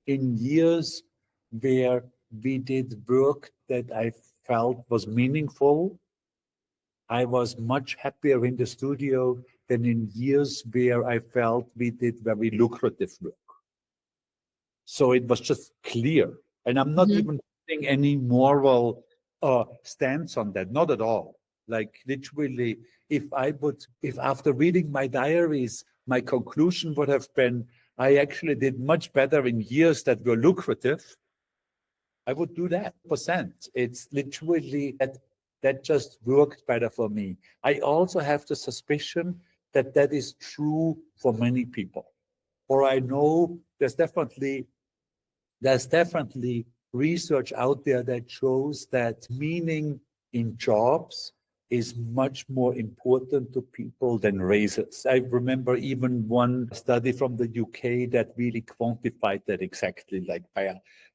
in years where we did work that I felt was meaningful, I was much happier in the studio than in years where I felt we did very lucrative work. So it was just clear. And I'm not Mhm. even putting any moral stance on that, not at all. Like literally, if after reading my diaries, my conclusion would have been, I actually did much better in years that were lucrative, I would do that percent. It's literally that just worked better for me. I also have the suspicion that that is true for many people. Or I know there's definitely research out there that shows that meaning in jobs is much more important to people than raises. I remember even one study from the UK that really quantified that exactly, like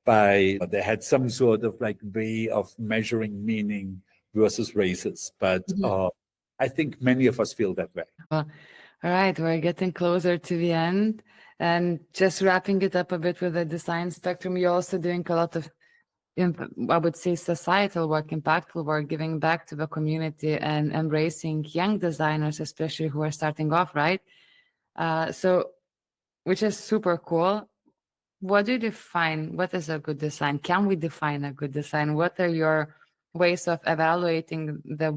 by they had some sort of like way of measuring meaning versus raises. But Mhm. I think many of us feel that way. Well, all right, we're getting closer to the end. And just wrapping it up a bit with the design spectrum, you're also doing a lot of, I would say, societal work, impactful work, giving back to the community and embracing young designers, especially who are starting off, right? So, which is super cool. What do you define? What is a good design? Can we define a good design? What are your ways of evaluating the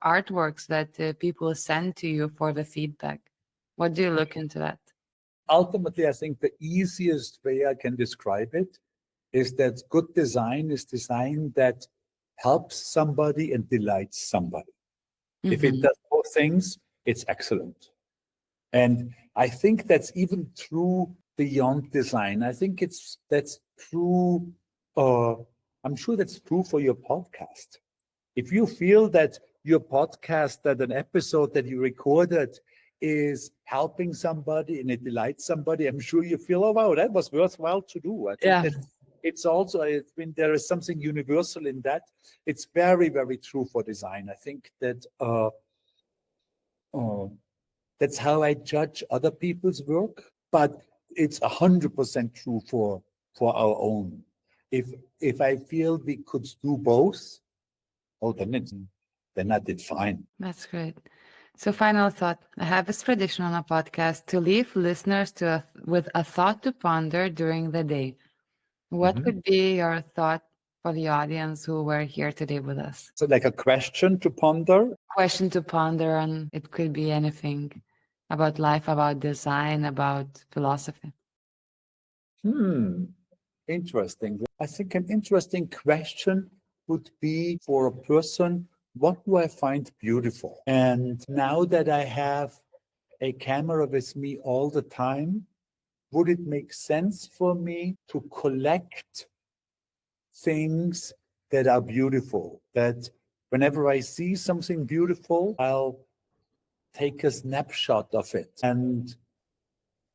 artworks that people send to you for the feedback? What do you look into that? Ultimately, I think the easiest way I can describe it is that good design is design that helps somebody and delights somebody. If it Mm-hmm. does both things, it's excellent. And I think that's even true beyond design. I think that's true. Uh, I'm sure that's true for your podcast. If you feel that your podcast, that an episode that you recorded is helping somebody and it delights somebody, I'm sure you feel, oh wow, that was worthwhile to do. I think Yeah, that it's also, there is something universal in that. It's very, very true for design. I think that uh, that's how I judge other people's work, but it's 100% true for our own. If if I feel we could do both, oh, then I did fine. that's great. So, final thought. I have this tradition on a podcast to leave listeners with a thought to ponder during the day. What Mhm. would be your thought for the audience who were here today with us? So, like a question to ponder. Question to ponder, and it could be anything about life, about design, about philosophy. Hmm, interesting. I think an interesting question would be for a person, what do I find beautiful? And now that I have a camera with me all the time, would it make sense for me to collect things that are beautiful, that whenever I see something beautiful, I'll take a snapshot of it. And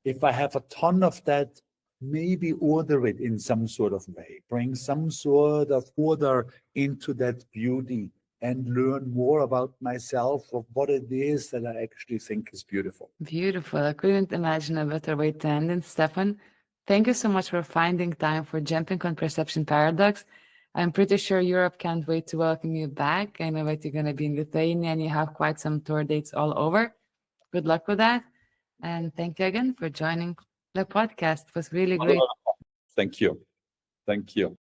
if I have a ton of that, maybe order it in some sort of way, bring some sort of order into that beauty and learn more about myself, of what it is that I actually think is beautiful. Beautiful. I couldn't imagine a better way to end it, Stefan. Thank you so much for finding time for jumping on Perception Paradox. I'm pretty sure Europe can't wait to welcome you back. I know that you're going to be in Lithuania and you have quite some tour dates all over. Good luck with that. And thank you again for joining the podcast. It was really great. Thank you. Thank you.